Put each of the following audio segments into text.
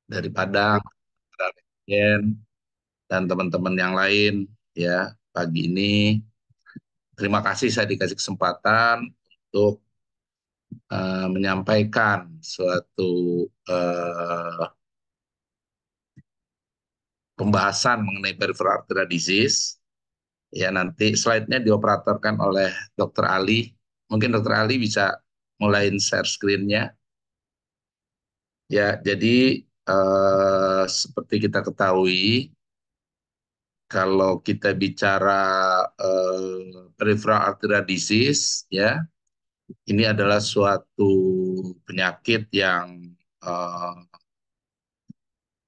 dari Padang, dari Jen, dan teman-teman yang lain ya pagi ini. Terima kasih saya dikasih kesempatan untuk menyampaikan suatu pembahasan mengenai peripheral artery disease. Ya nanti slide-nya dioperatorkan oleh Dr. Ali. Mungkin Dr. Ali bisa mulai share screen-nya. Ya, jadi seperti kita ketahui, kalau kita bicara peripheral artery disease, ya, ini adalah suatu penyakit yang eh,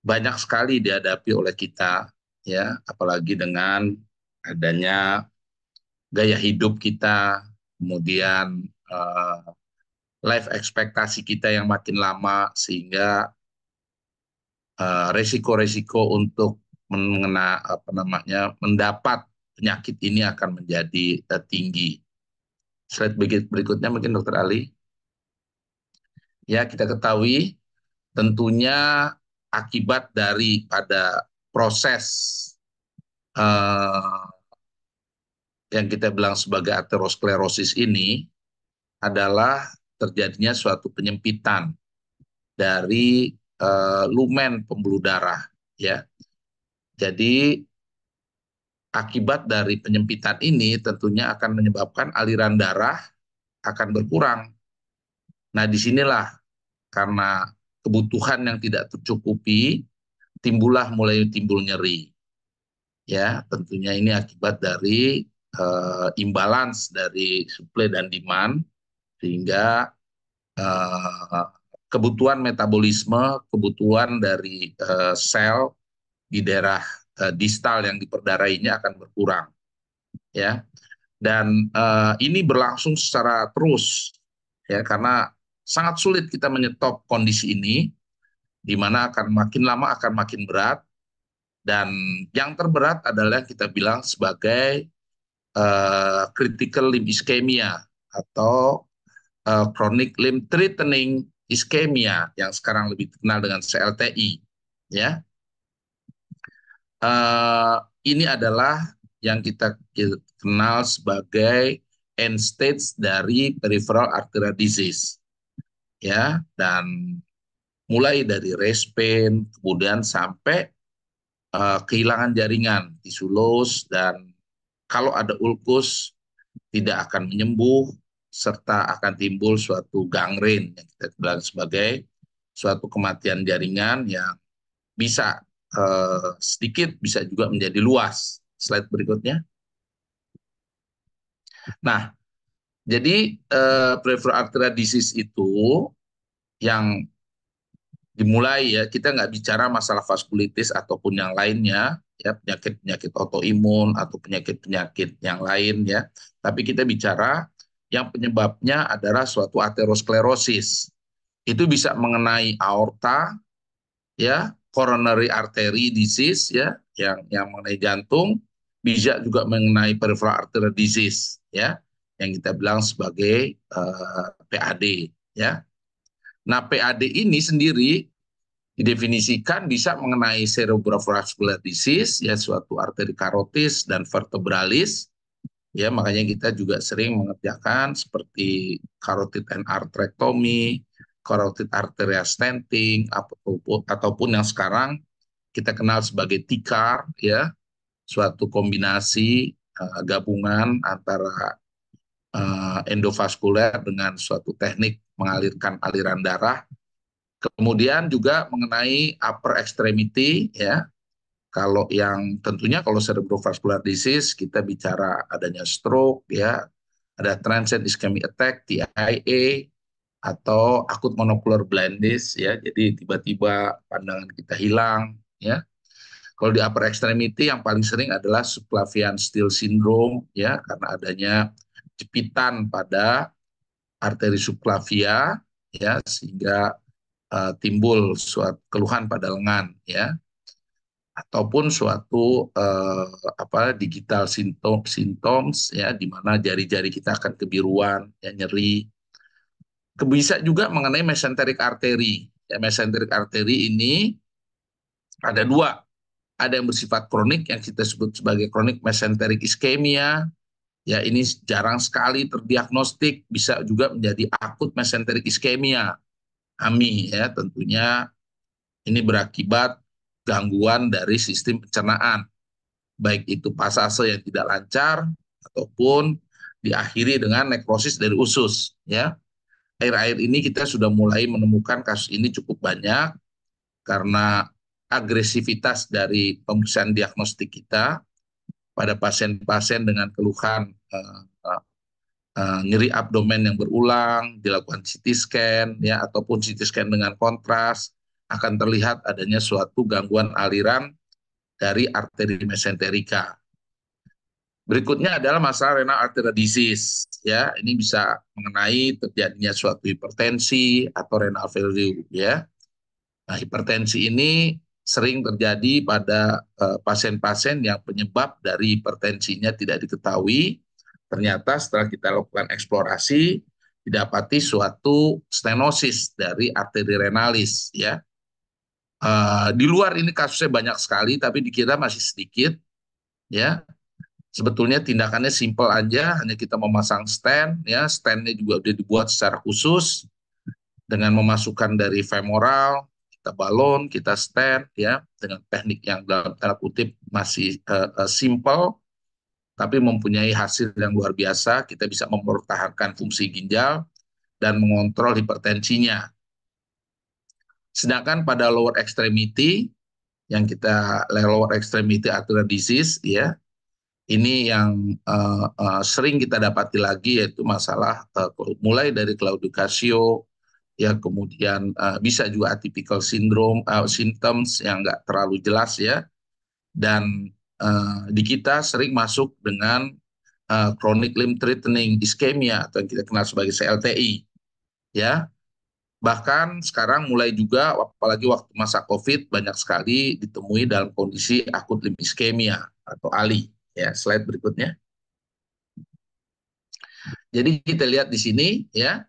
banyak sekali dihadapi oleh kita, ya, apalagi dengan adanya gaya hidup kita, kemudian life ekspektasi kita yang makin lama, sehingga resiko-resiko untuk mendapat penyakit ini akan menjadi tinggi. Slide berikutnya mungkin Dokter Ali. Ya, kita ketahui tentunya akibat daripada proses eh, yang kita bilang sebagai aterosklerosis ini adalah terjadinya suatu penyempitan dari lumen pembuluh darah, ya. Jadi akibat dari penyempitan ini tentunya akan menyebabkan aliran darah akan berkurang. Nah, disinilah karena kebutuhan yang tidak tercukupi, mulai timbul nyeri. Ya, tentunya ini akibat dari imbalance dari supply dan demand, sehingga eh, kebutuhan metabolisme, kebutuhan dari sel di daerah distal yang diperdarahinya akan berkurang, ya. Dan ini berlangsung secara terus, ya, karena sangat sulit kita menyetop kondisi ini, di mana akan makin lama akan makin berat, dan yang terberat adalah kita bilang sebagai critical limb ischemia atau chronic limb threatening ischemia yang sekarang lebih dikenal dengan CLTI, ya. Eh, ini adalah yang kita kenal sebagai end stage dari peripheral arterial disease, ya, dan mulai dari raised pain kemudian sampai kehilangan jaringan tisu los, dan kalau ada ulkus tidak akan menyembuh, serta akan timbul suatu gangren yang kita bilang sebagai suatu kematian jaringan yang bisa sedikit, bisa juga menjadi luas. Slide berikutnya. Nah, jadi peripheral arterial disease itu yang dimulai, ya, kita nggak bicara masalah vaskulitis ataupun yang lainnya, ya, penyakit-penyakit autoimun atau penyakit-penyakit yang lain, ya, tapi kita bicara yang penyebabnya adalah suatu aterosklerosis. Itu bisa mengenai aorta, ya, coronary artery disease, ya, yang mengenai jantung, bisa juga mengenai peripheral arterial disease, ya, yang kita bilang sebagai PAD, ya. Nah, PAD ini sendiri didefinisikan bisa mengenai cerebrovascular disease, ya, suatu arteri karotis dan vertebralis, ya, makanya kita juga sering mengerjakan seperti carotid and arterectomy, carotid arteria stenting, ataupun yang sekarang kita kenal sebagai TICAR, ya, suatu kombinasi gabungan antara endovaskuler dengan suatu teknik mengalirkan aliran darah. Kemudian juga mengenai upper extremity, ya. Kalau yang tentunya kalau cerebrovascular disease kita bicara adanya stroke, ya, ada transient ischemic attack TIA, atau akut monocular blindness, ya. Jadi tiba-tiba pandangan kita hilang, ya. Kalau di upper extremity yang paling sering adalah subclavian Steele syndrome, ya, karena adanya jepitan pada arteri subclavia, ya, sehingga timbul suatu keluhan pada lengan, ya, ataupun suatu digital symptoms, ya, di mana jari-jari kita akan kebiruan, ya, nyeri, Bisa juga mengenai mesenteric artery. Ya, mesenteric artery ini ada dua. Ada yang bersifat kronik yang kita sebut sebagai kronik mesenteric ischemia. Ya, ini jarang sekali terdiagnostik, bisa juga menjadi akut mesenteric ischemia. AMI ya, tentunya ini berakibat gangguan dari sistem pencernaan, baik itu pasase yang tidak lancar ataupun diakhiri dengan nekrosis dari usus ya. Akhir-akhir ini kita sudah mulai menemukan kasus ini cukup banyak karena agresivitas dari pemeriksaan diagnostik kita pada pasien-pasien dengan keluhan nyeri abdomen yang berulang, dilakukan CT scan ya ataupun CT scan dengan kontras, akan terlihat adanya suatu gangguan aliran dari arteri mesenterika. Berikutnya adalah masalah renal arterial disease ya. Ini bisa mengenai terjadinya suatu hipertensi atau renal failure ya. Nah, hipertensi ini sering terjadi pada pasien-pasien yang penyebab dari hipertensinya tidak diketahui. Ternyata setelah kita lakukan eksplorasi, didapati suatu stenosis dari arteri renalis ya. Di luar ini kasusnya banyak sekali, tapi di kita masih sedikit ya. Sebetulnya tindakannya simpel aja, hanya kita memasang stent ya. Stentnya juga sudah dibuat secara khusus dengan memasukkan dari femoral, kita balon, kita stent ya, dengan teknik yang dalam tanda kutip masih simple, tapi mempunyai hasil yang luar biasa. Kita bisa mempertahankan fungsi ginjal dan mengontrol hipertensinya. Sedangkan pada lower extremity, yang kita lower extremity arterial disease ya, ini yang sering kita dapati lagi yaitu masalah mulai dari claudication ya, kemudian bisa juga atypical syndrome, symptoms yang nggak terlalu jelas ya, dan di kita sering masuk dengan chronic limb threatening ischemia atau yang kita kenal sebagai CLTI ya. Bahkan sekarang mulai juga, apalagi waktu masa COVID, banyak sekali ditemui dalam kondisi akut limb ischemia atau ALI ya. Slide berikutnya. Jadi kita lihat di sini ya,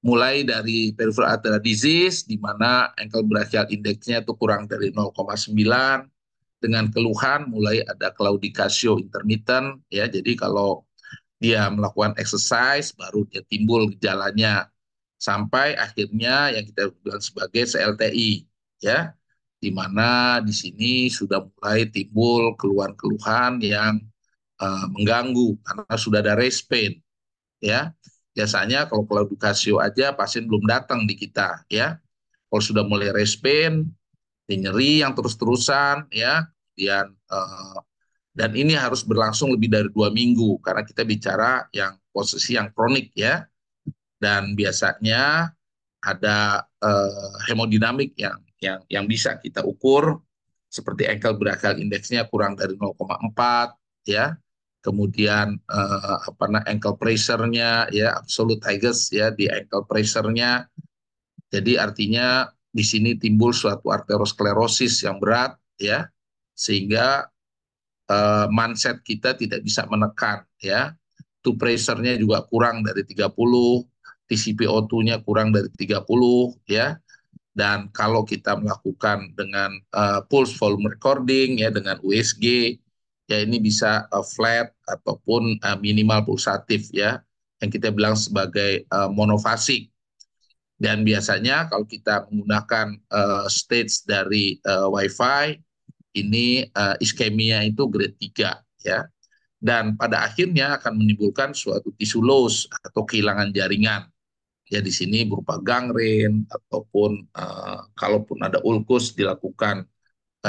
mulai dari peripheral arterial disease, di mana ankle brachial index-nya itu kurang dari 0,9, dengan keluhan mulai ada claudication intermittent, ya, jadi kalau dia melakukan exercise, baru dia timbul gejalanya, sampai akhirnya yang kita bilang sebagai CLTI, ya, di mana di sini sudah mulai timbul keluhan-keluhan yang mengganggu, karena sudah ada race pain, ya. Biasanya kalau claudication aja pasien belum datang di kita ya. Kalau sudah mulai race pain, nyeri yang terus-terusan ya, kemudian dan ini harus berlangsung lebih dari 2 minggu karena kita bicara yang posisi yang kronik ya. Dan biasanya ada hemodinamik yang bisa kita ukur seperti ankle brachial index-nya kurang dari 0,4 ya. Kemudian ankle pressure-nya ya, absolute Higgins ya, di ankle pressure-nya. Jadi artinya di sini timbul suatu arteriosklerosis yang berat ya, sehingga mindset kita tidak bisa menekan ya. To pressure-nya juga kurang dari 30, TCPO2-nya kurang dari 30 ya. Dan kalau kita melakukan dengan pulse volume recording ya, dengan USG ya, ini bisa flat ataupun minimal pulsatif ya, yang kita bilang sebagai monofasik. Dan biasanya kalau kita menggunakan stage dari Wi-Fi, ini iskemia itu grade 3 ya. Dan pada akhirnya akan menimbulkan suatu tisu loss atau kehilangan jaringan. Ya, di sini berupa gangren ataupun kalaupun ada ulkus dilakukan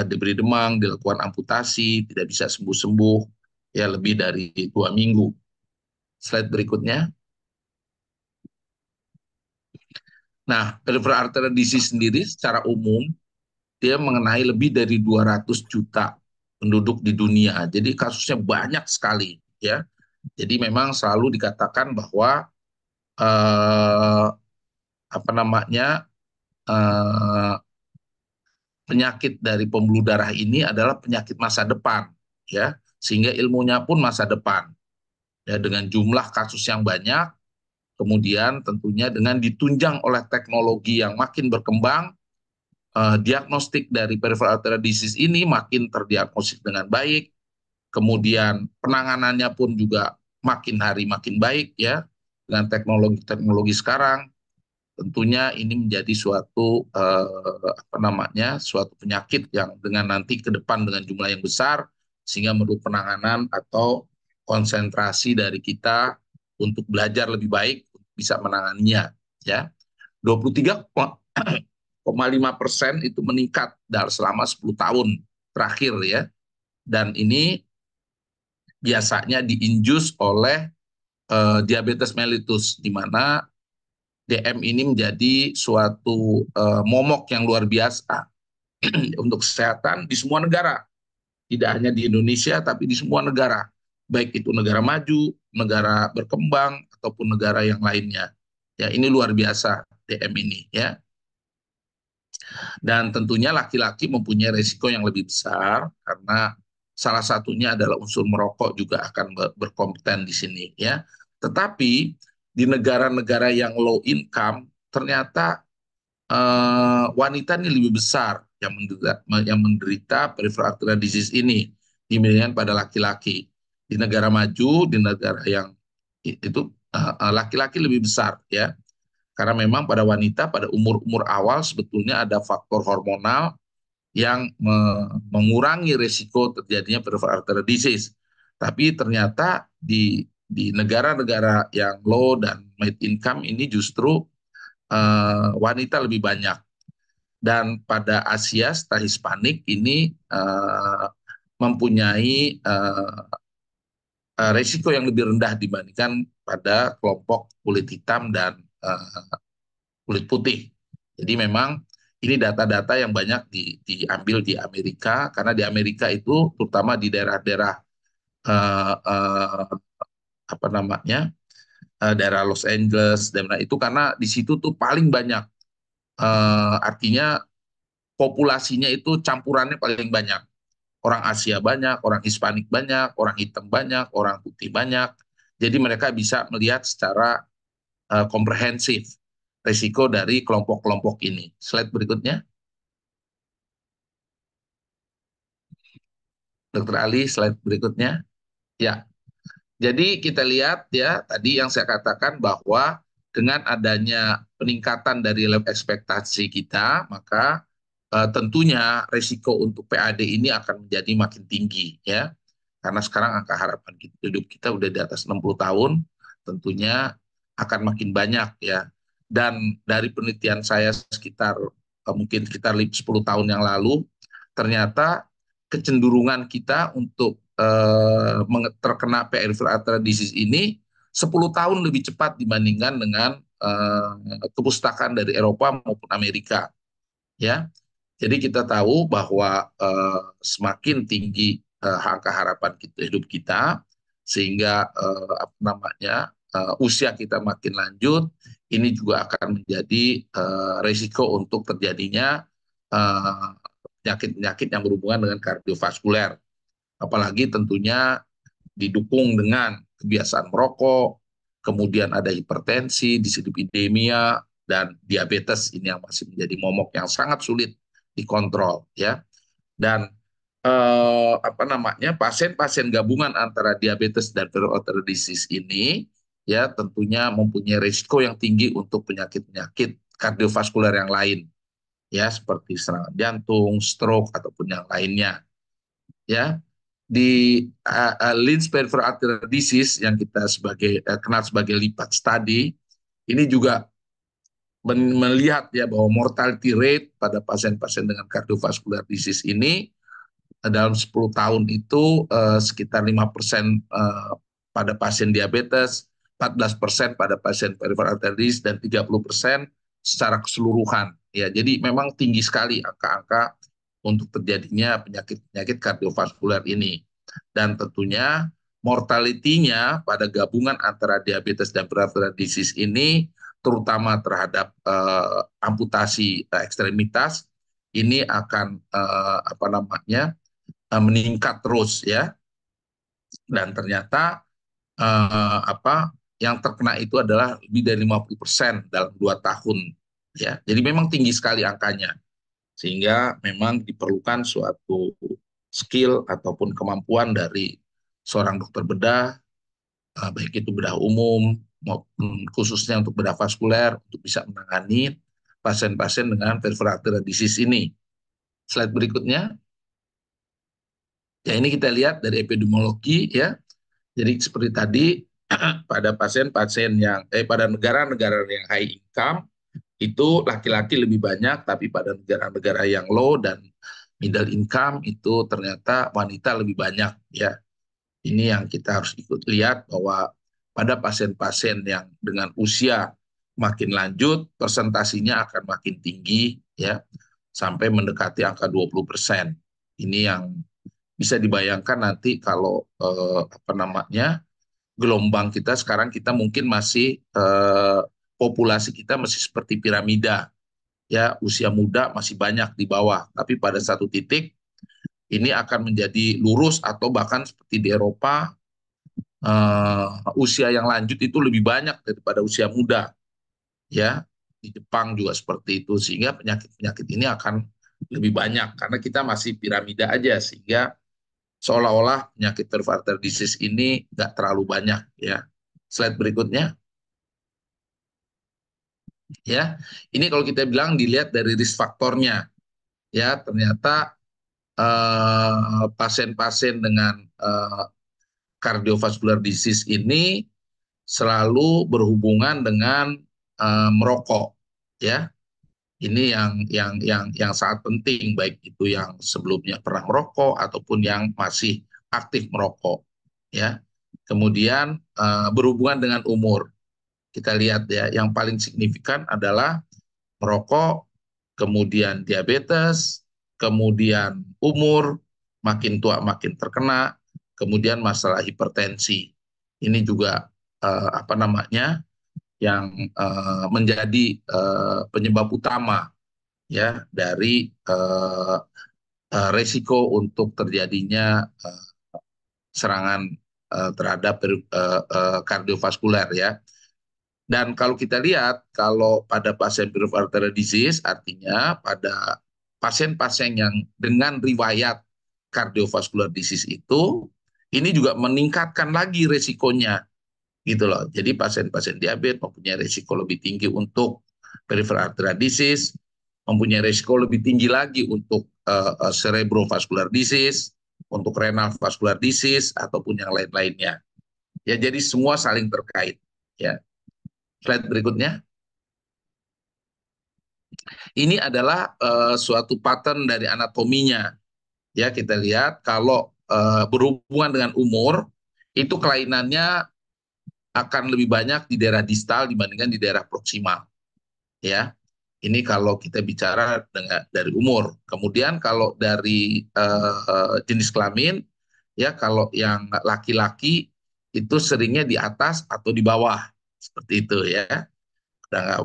diberi demam, dilakukan amputasi, tidak bisa sembuh-sembuh ya lebih dari 2 minggu. Slide berikutnya. Nah, peripheral arterial disease sendiri secara umum dia mengenai lebih dari 200 juta penduduk di dunia. Jadi kasusnya banyak sekali ya. Jadi memang selalu dikatakan bahwa eh, apa namanya eh, penyakit dari pembuluh darah ini adalah penyakit masa depan ya, sehingga ilmunya pun masa depan ya, dengan jumlah kasus yang banyak, Kemudian tentunya dengan ditunjang oleh teknologi yang makin berkembang, diagnostik dari peripheral arterial disease ini makin terdiagnosis dengan baik, kemudian penanganannya pun juga makin hari makin baik ya, dengan teknologi-teknologi sekarang. Tentunya ini menjadi suatu suatu penyakit yang dengan nanti ke depan dengan jumlah yang besar, sehingga menurut penanganan atau konsentrasi dari kita untuk belajar lebih baik bisa menanganinya ya. 23,5% itu meningkat dalam selama 10 tahun terakhir ya, dan ini biasanya diinjus oleh diabetes mellitus, di mana DM ini menjadi suatu momok yang luar biasa untuk kesehatan di semua negara, tidak hanya di Indonesia tapi di semua negara, baik itu negara maju, negara berkembang ataupun negara yang lainnya. Ya, ini luar biasa DM ini ya. Dan tentunya laki-laki mempunyai risiko yang lebih besar karena salah satunya adalah unsur merokok juga akan berkompeten di sini ya. Tetapi di negara-negara yang low income ternyata wanita ini lebih besar yang menderita peripheral arterial disease ini dibandingkan pada laki-laki. Di negara maju, di negara yang itu laki-laki lebih besar ya. Karena memang pada wanita pada umur-umur awal sebetulnya ada faktor hormonal yang mengurangi risiko terjadinya peripheral arterial disease. Tapi ternyata di negara-negara yang low dan mid income ini justru wanita lebih banyak. Dan pada Asia setelah Hispanik ini mempunyai risiko yang lebih rendah dibandingkan pada kelompok kulit hitam dan kulit putih. Jadi memang ini data-data yang banyak diambil di Amerika, karena di Amerika itu terutama di daerah-daerah uh, uh, apa namanya daerah Los Angeles, dan itu karena di situ tuh paling banyak, artinya populasinya itu campurannya paling banyak. Orang Asia banyak, orang Hispanik banyak, orang hitam banyak, orang putih banyak. Jadi mereka bisa melihat secara komprehensif risiko dari kelompok-kelompok ini. Slide berikutnya, Dr. Ali, slide berikutnya. Ya, jadi kita lihat ya tadi yang saya katakan bahwa dengan adanya peningkatan dari life ekspektasi kita, maka tentunya risiko untuk PAD ini akan menjadi makin tinggi ya. Karena sekarang angka harapan hidup kita udah di atas 60 tahun, tentunya akan makin banyak ya. Dan dari penelitian saya sekitar mungkin sekitar 10 tahun yang lalu, ternyata kecenderungan kita untuk terkena peripheral arterial disease ini 10 tahun lebih cepat dibandingkan dengan kepustakaan dari Eropa maupun Amerika ya. Jadi kita tahu bahwa semakin tinggi angka harapan hidup kita, sehingga usia kita makin lanjut, ini juga akan menjadi risiko untuk terjadinya penyakit-penyakit yang berhubungan dengan kardiovaskuler. Apalagi tentunya didukung dengan kebiasaan merokok, kemudian ada hipertensi, dislipidemia, dan diabetes ini yang masih menjadi momok yang sangat sulit dikontrol ya. Dan pasien-pasien gabungan antara diabetes dan peripheral arterial disease ini ya tentunya mempunyai risiko yang tinggi untuk penyakit-penyakit kardiovaskuler yang lain ya, seperti serangan jantung, stroke ataupun yang lainnya ya. Di Linz peripheral arterial disease yang kita kenal sebagai LIPAT study, ini juga melihat ya bahwa mortality rate pada pasien-pasien dengan cardiovascular disease ini dalam 10 tahun itu sekitar 5% pada pasien diabetes, 14% pada pasien peripheral arterial disease, dan 30% secara keseluruhan. Ya, jadi memang tinggi sekali angka-angka untuk terjadinya penyakit-penyakit kardiovaskuler ini. Dan tentunya mortalitinya pada gabungan antara diabetes dan peripheral disease ini, terutama terhadap amputasi ekstremitas, ini akan meningkat terus ya. Dan ternyata yang terkena itu adalah lebih dari 50% dalam 2 tahun. Ya, jadi memang tinggi sekali angkanya. Sehingga memang diperlukan suatu skill ataupun kemampuan dari seorang dokter bedah, baik itu bedah umum maupun khususnya untuk bedah vaskuler untuk bisa menangani pasien-pasien dengan peripheral arterial disease ini. Slide berikutnya, ya ini kita lihat dari epidemiologi ya. Jadi seperti tadi pada pasien-pasien yang pada negara-negara yang high income itu laki-laki lebih banyak, tapi pada negara-negara yang low dan middle income itu ternyata wanita lebih banyak ya. Ini yang kita harus ikut lihat bahwa pada pasien-pasien yang dengan usia makin lanjut, presentasinya akan makin tinggi ya, sampai mendekati angka 20%. Ini yang bisa dibayangkan nanti kalau apa namanya gelombang kita sekarang kita mungkin masih populasi kita masih seperti piramida ya, usia muda masih banyak di bawah, tapi pada satu titik ini akan menjadi lurus atau bahkan seperti di Eropa usia yang lanjut itu lebih banyak daripada usia muda ya. Di Jepang juga seperti itu, sehingga penyakit-penyakit ini akan lebih banyak karena kita masih piramida aja, sehingga seolah-olah penyakit peripheral arterial disease ini nggak terlalu banyak ya. Slide berikutnya ya. Ini kalau kita bilang dilihat dari risk faktornya ya, ternyata pasien-pasien dengan cardiovascular disease ini selalu berhubungan dengan merokok ya. Ini yang sangat penting, baik itu yang sebelumnya pernah merokok ataupun yang masih aktif merokok ya. Kemudian berhubungan dengan umur. Kita lihat ya, yang paling signifikan adalah merokok, kemudian diabetes, kemudian umur, makin tua makin terkena, kemudian masalah hipertensi. Ini juga apa namanya yang menjadi penyebab utama ya dari resiko untuk terjadinya serangan terhadap kardiovaskuler ya. Dan kalau kita lihat, kalau pada pasien peripheral arterial disease, artinya pada pasien-pasien yang dengan riwayat cardiovascular disease itu, ini juga meningkatkan lagi resikonya, gitu loh. Jadi pasien-pasien diabetes mempunyai resiko lebih tinggi untuk peripheral arterial disease, mempunyai resiko lebih tinggi lagi untuk cerebrovascular disease, untuk renal vascular disease, ataupun yang lain-lainnya. Ya, jadi semua saling terkait. Ya. Slide berikutnya. Ini adalah suatu pattern dari anatominya. Ya, kita lihat kalau berhubungan dengan umur, itu kelainannya akan lebih banyak di daerah distal dibandingkan di daerah proksimal. Ya, ini kalau kita bicara dari umur. Kemudian kalau dari jenis kelamin, ya kalau yang laki-laki itu seringnya di atas atau di bawah, seperti itu ya.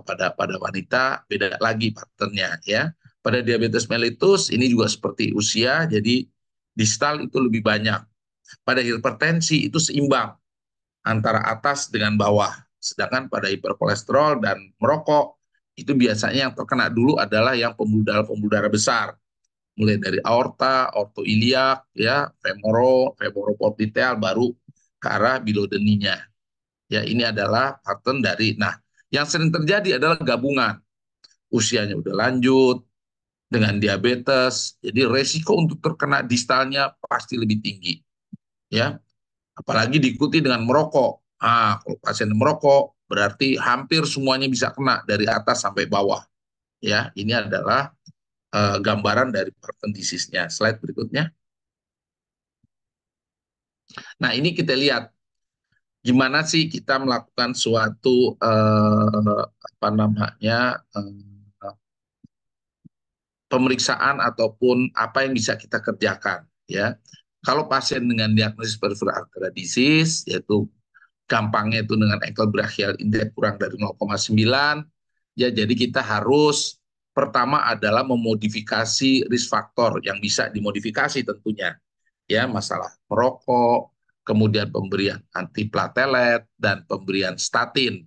Pada wanita beda lagi patternnya ya. Pada diabetes mellitus ini juga seperti usia, jadi distal itu lebih banyak. Pada hipertensi itu seimbang antara atas dengan bawah. Sedangkan pada hiperkolesterol dan merokok itu biasanya yang terkena dulu adalah yang pembuluh darah besar, mulai dari aorta, ortoiliak, ya, femoroportitel, baru ke arah bilodeninya. Ya, ini adalah pattern dari. Nah, yang sering terjadi adalah gabungan. Usianya udah lanjut dengan diabetes, jadi resiko untuk terkena distalnya pasti lebih tinggi. Ya, apalagi diikuti dengan merokok. Kalau pasien merokok berarti hampir semuanya bisa kena dari atas sampai bawah. Ya, ini adalah gambaran dari pattern disease-nya. Slide berikutnya. Nah, ini kita lihat gimana sih kita melakukan suatu apa namanya pemeriksaan ataupun apa yang bisa kita kerjakan ya. Kalau pasien dengan diagnosis peripheral arterial disease, yaitu gampangnya itu dengan ankle brachial index kurang dari 0,9, ya jadi kita harus pertama adalah memodifikasi risk factor yang bisa dimodifikasi tentunya ya, masalah merokok, kemudian pemberian antiplatelet, dan pemberian statin.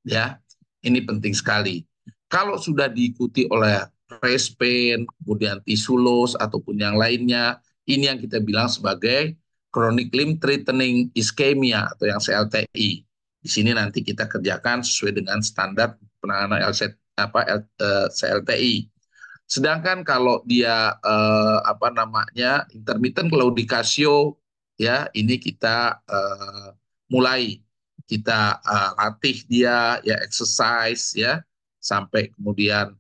Ya, ini penting sekali. Kalau sudah diikuti oleh rest pain, kemudian tisulos ataupun yang lainnya, ini yang kita bilang sebagai chronic limb threatening ischemia atau yang CLTI. Di sini nanti kita kerjakan sesuai dengan standar penanganan CLTI. Sedangkan kalau dia intermittent claudication, ya ini kita mulai kita latih dia ya, exercise ya, sampai kemudian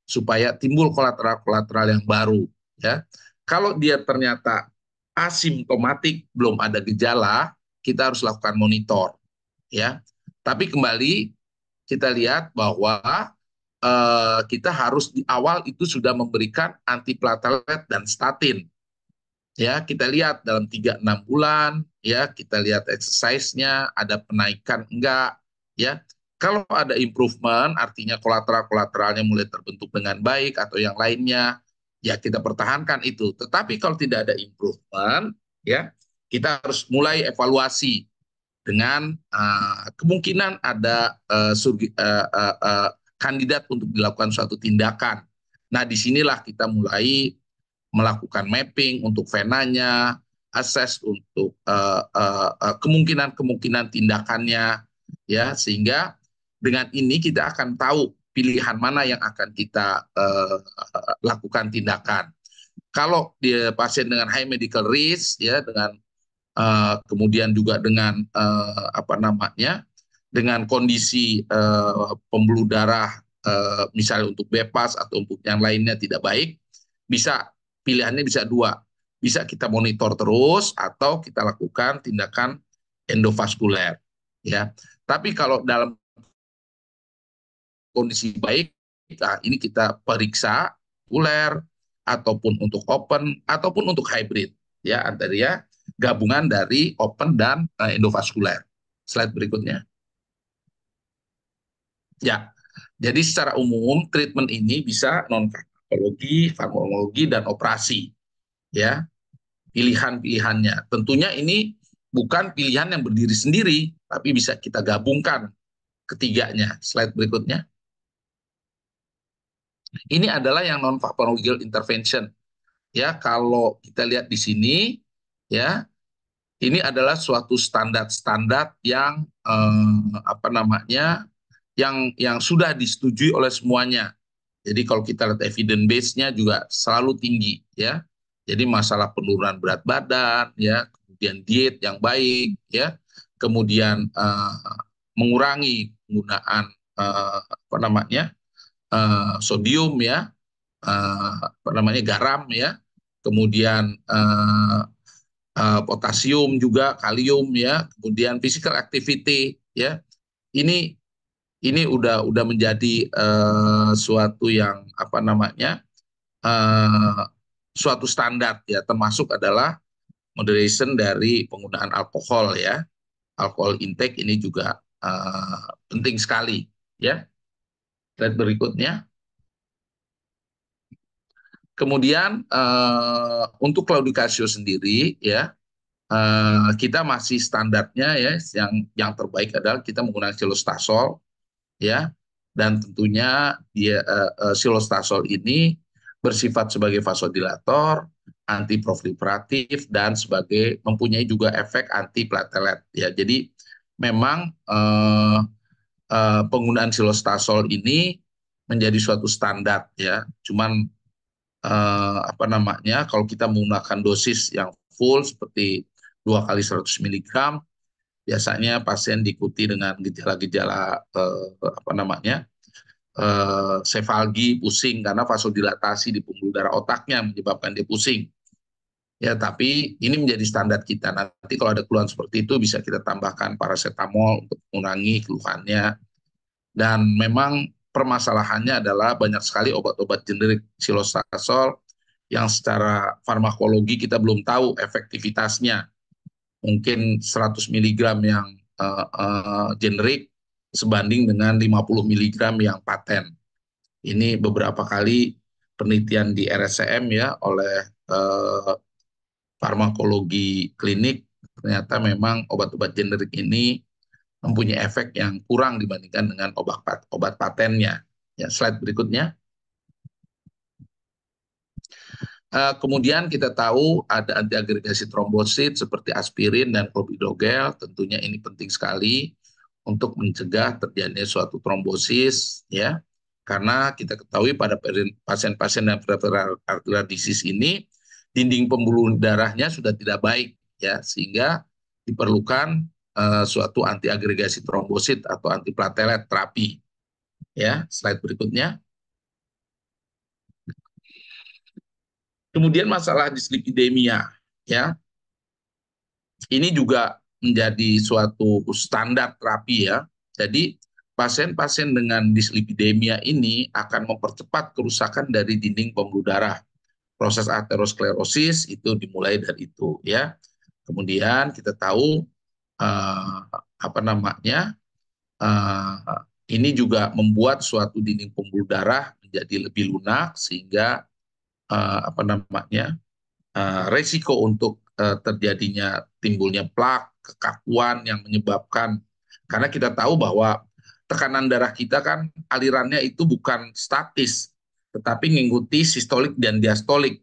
supaya timbul kolateral-kolateral yang baru ya. Kalau dia ternyata asimptomatik, belum ada gejala, kita harus lakukan monitor ya. Tapi kembali kita lihat bahwa kita harus di awal itu sudah memberikan antiplatelet dan statin. Ya, kita lihat dalam 3-6 bulan, ya, kita lihat exercise-nya, ada penaikan enggak, ya. Kalau ada improvement, artinya kolateral-kolateralnya mulai terbentuk dengan baik atau yang lainnya, ya kita pertahankan itu. Tetapi kalau tidak ada improvement, ya, kita harus mulai evaluasi dengan kemungkinan ada kandidat untuk dilakukan suatu tindakan. Nah, disinilah kita mulai melakukan mapping untuk venanya, assess untuk kemungkinan-kemungkinan tindakannya, ya, sehingga dengan ini kita akan tahu pilihan mana yang akan kita lakukan tindakan. Kalau dia pasien dengan high medical risk, ya, dengan kemudian juga dengan dengan kondisi pembuluh darah misalnya untuk bypass atau untuk yang lainnya tidak baik, bisa pilihannya bisa dua, bisa kita monitor terus atau kita lakukan tindakan endovaskuler ya. Tapi kalau dalam kondisi baik, nah ini kita periksa vaskuler ataupun untuk open ataupun untuk hybrid ya, antara gabungan dari open dan endovaskuler. Slide berikutnya. Ya, jadi secara umum treatment ini bisa non-farmakologi, farmakologi, dan operasi. Ya, pilihan-pilihannya. Tentunya ini bukan pilihan yang berdiri sendiri, tapi bisa kita gabungkan ketiganya. Slide berikutnya. Ini adalah yang non-farmakological intervention. Ya, kalau kita lihat di sini, ya, ini adalah suatu standar-standar yang yang sudah disetujui oleh semuanya. Jadi kalau kita lihat evidence base-nya juga selalu tinggi ya. Jadi masalah penurunan berat badan ya, kemudian diet yang baik ya, kemudian mengurangi penggunaan sodium ya, garam ya, kemudian potasium juga, kalium ya, kemudian physical activity ya. Ini udah menjadi suatu yang suatu standar ya, termasuk adalah moderation dari penggunaan alkohol ya. Alkohol intake ini juga penting sekali ya. Slide berikutnya. Kemudian untuk claudicatio sendiri ya, kita masih standarnya ya, yang terbaik adalah kita menggunakan silostasol ya, dan tentunya dia silostasol ini bersifat sebagai vasodilator, antiproliferatif, dan sebagai mempunyai juga efek antiplatelet ya. Jadi memang penggunaan silostasol ini menjadi suatu standar ya. Cuman kalau kita menggunakan dosis yang full seperti 2 kali 100 mg, biasanya pasien diikuti dengan gejala-gejala sefalgi, pusing karena vasodilatasi di pembuluh darah otaknya menyebabkan dia pusing. Ya, tapi ini menjadi standar kita. Nanti kalau ada keluhan seperti itu bisa kita tambahkan paracetamol untuk mengurangi keluhannya. Dan memang permasalahannya adalah banyak sekali obat-obat generik silostasol yang secara farmakologi kita belum tahu efektivitasnya. Mungkin 100 mg yang generik sebanding dengan 50 mg yang paten. Ini beberapa kali penelitian di RSCM ya oleh farmakologi klinik, ternyata memang obat-obat generik ini mempunyai efek yang kurang dibandingkan dengan obat patennya. Ya, slide berikutnya. Kemudian kita tahu ada antiagregasi trombosit seperti aspirin dan clopidogrel. Tentunya ini penting sekali untuk mencegah terjadinya suatu trombosis, ya. Karena kita ketahui pada pasien-pasien dengan peripheral arterial disease ini dinding pembuluh darahnya sudah tidak baik, ya, sehingga diperlukan suatu antiagregasi trombosit atau antiplatelet terapi. Ya, slide berikutnya. Kemudian masalah dislipidemia, ya. Ini juga menjadi suatu standar terapi, ya. Jadi pasien-pasien dengan dislipidemia ini akan mempercepat kerusakan dari dinding pembuluh darah. Proses aterosklerosis itu dimulai dari itu, ya. Kemudian kita tahu eh, apa namanya ini juga membuat suatu dinding pembuluh darah menjadi lebih lunak sehingga apa namanya resiko untuk terjadinya timbulnya plak, kekakuan yang menyebabkan, karena kita tahu bahwa tekanan darah kita kan alirannya itu bukan statis, tetapi mengikuti sistolik dan diastolik.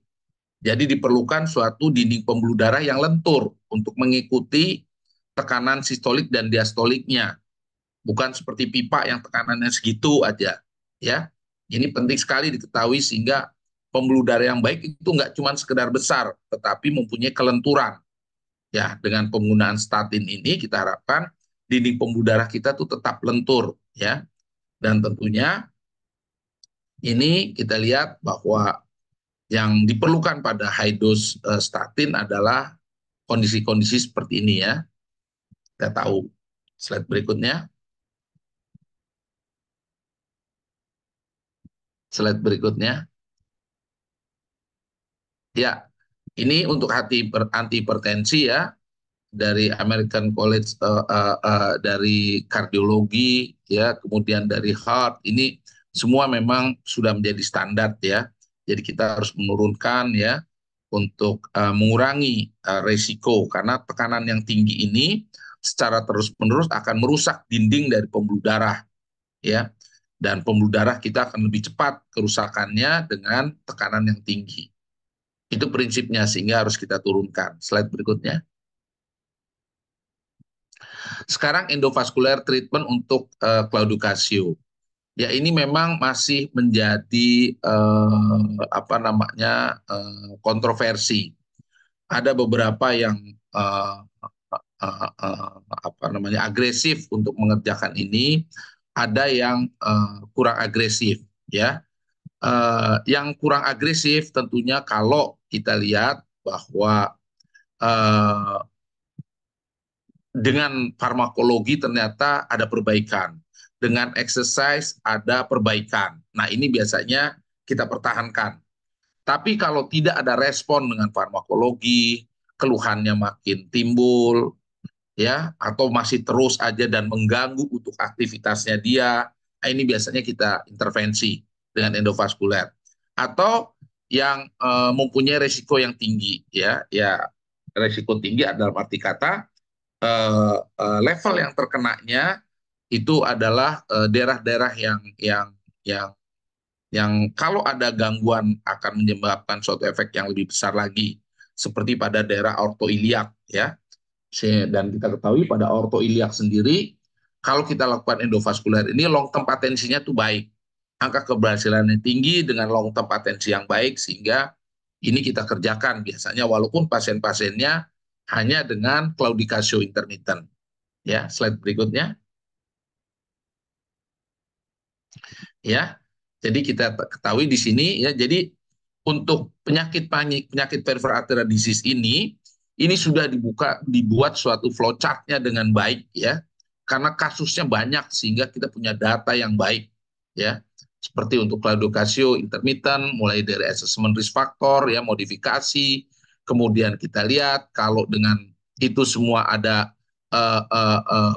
Jadi diperlukan suatu dinding pembuluh darah yang lentur untuk mengikuti tekanan sistolik dan diastoliknya. Bukan seperti pipa yang tekanannya segitu aja. Ya, ini penting sekali diketahui sehingga pembuluh darah yang baik itu nggak cuma sekedar besar, tetapi mempunyai kelenturan. Ya, dengan penggunaan statin ini kita harapkan dinding pembuluh darah kita tuh tetap lentur, ya. Dan tentunya ini kita lihat bahwa yang diperlukan pada high dose statin adalah kondisi-kondisi seperti ini, ya. Kita tahu. Slide berikutnya. Slide berikutnya. Ya, ini untuk antihipertensi, ya, dari American College dari kardiologi, ya, kemudian dari heart, ini semua memang sudah menjadi standar, ya. Jadi kita harus menurunkan, ya, untuk mengurangi resiko karena tekanan yang tinggi ini secara terus-menerus akan merusak dinding dari pembuluh darah, ya. Dan pembuluh darah kita akan lebih cepat kerusakannya dengan tekanan yang tinggi. Itu prinsipnya sehingga harus kita turunkan. Slide berikutnya. Sekarang endovascular treatment untuk claudicatio. Ya, ini memang masih menjadi apa namanya kontroversi. Ada beberapa yang apa namanya agresif untuk mengerjakan ini, ada yang kurang agresif, ya. Yang kurang agresif tentunya kalau kita lihat bahwa eh, dengan farmakologi ternyata ada perbaikan, dengan exercise ada perbaikan. Nah, ini biasanya kita pertahankan. Tapi kalau tidak ada respon dengan farmakologi, keluhannya makin timbul, ya, atau masih terus aja dan mengganggu untuk aktivitasnya dia, nah ini biasanya kita intervensi dengan endovaskuler. Atau yang mempunyai resiko yang tinggi, ya, ya, resiko tinggi dalam arti kata level yang terkenanya itu adalah daerah-daerah yang yang kalau ada gangguan akan menyebabkan suatu efek yang lebih besar lagi, seperti pada daerah ortoiliak, ya. Dan kita ketahui pada ortoiliak sendiri, kalau kita lakukan endovaskuler ini long term patensinya tuh baik, angka keberhasilannya tinggi dengan long term patensi yang baik, sehingga ini kita kerjakan biasanya walaupun pasien-pasiennya hanya dengan claudication intermittent. Ya, slide berikutnya. Ya, jadi kita ketahui di sini, ya, jadi untuk penyakit peripheral arterial disease ini sudah dibuat suatu flowchart-nya dengan baik, ya, karena kasusnya banyak sehingga kita punya data yang baik, ya, seperti untuk claudication intermittent mulai dari assessment risk factor, ya, modifikasi, kemudian kita lihat kalau dengan itu semua ada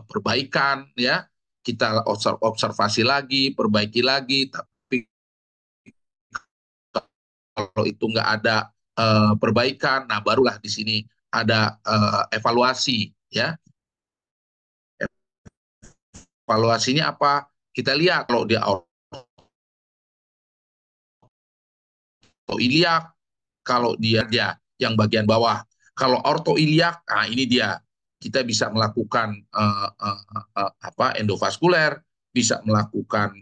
perbaikan, ya, kita observasi lagi, perbaiki lagi, tapi kalau itu nggak ada perbaikan. Nah, barulah di sini ada evaluasi, ya. Evaluasinya apa? Kita lihat kalau dia ortoiliak, kalau dia yang bagian bawah. Kalau ortoiliak, nah ini dia. Kita bisa melakukan endovaskuler, bisa melakukan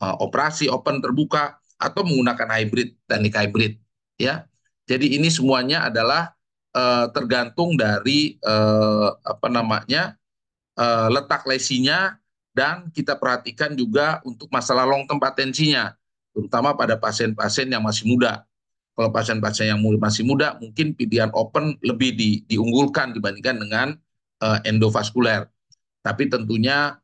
operasi open terbuka atau menggunakan hybrid, teknik hybrid, ya. Jadi ini semuanya adalah tergantung dari letak lesinya, dan kita perhatikan juga untuk masalah long term patensinya, terutama pada pasien-pasien yang masih muda. Kalau pasien-pasien yang masih muda, mungkin pilihan open lebih diunggulkan dibandingkan dengan endovaskuler. Tapi tentunya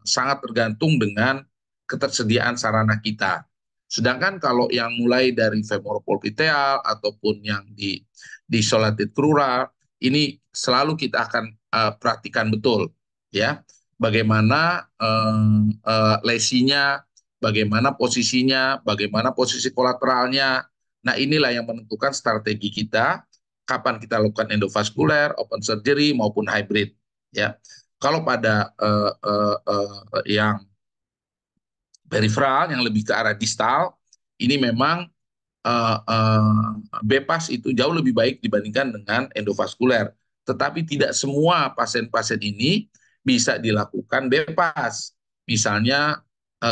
sangat tergantung dengan ketersediaan sarana kita. Sedangkan kalau yang mulai dari femoropopliteal ataupun yang di isolated crural, ini selalu kita akan perhatikan betul, ya, bagaimana lesinya, bagaimana posisi kolateralnya. Nah, inilah yang menentukan strategi kita, kapan kita lakukan endovaskuler, open surgery maupun hybrid, ya. Kalau pada yang peripheral, yang lebih ke arah distal, ini memang bypass itu jauh lebih baik dibandingkan dengan endovaskuler. Tetapi tidak semua pasien-pasien ini bisa dilakukan bypass. Misalnya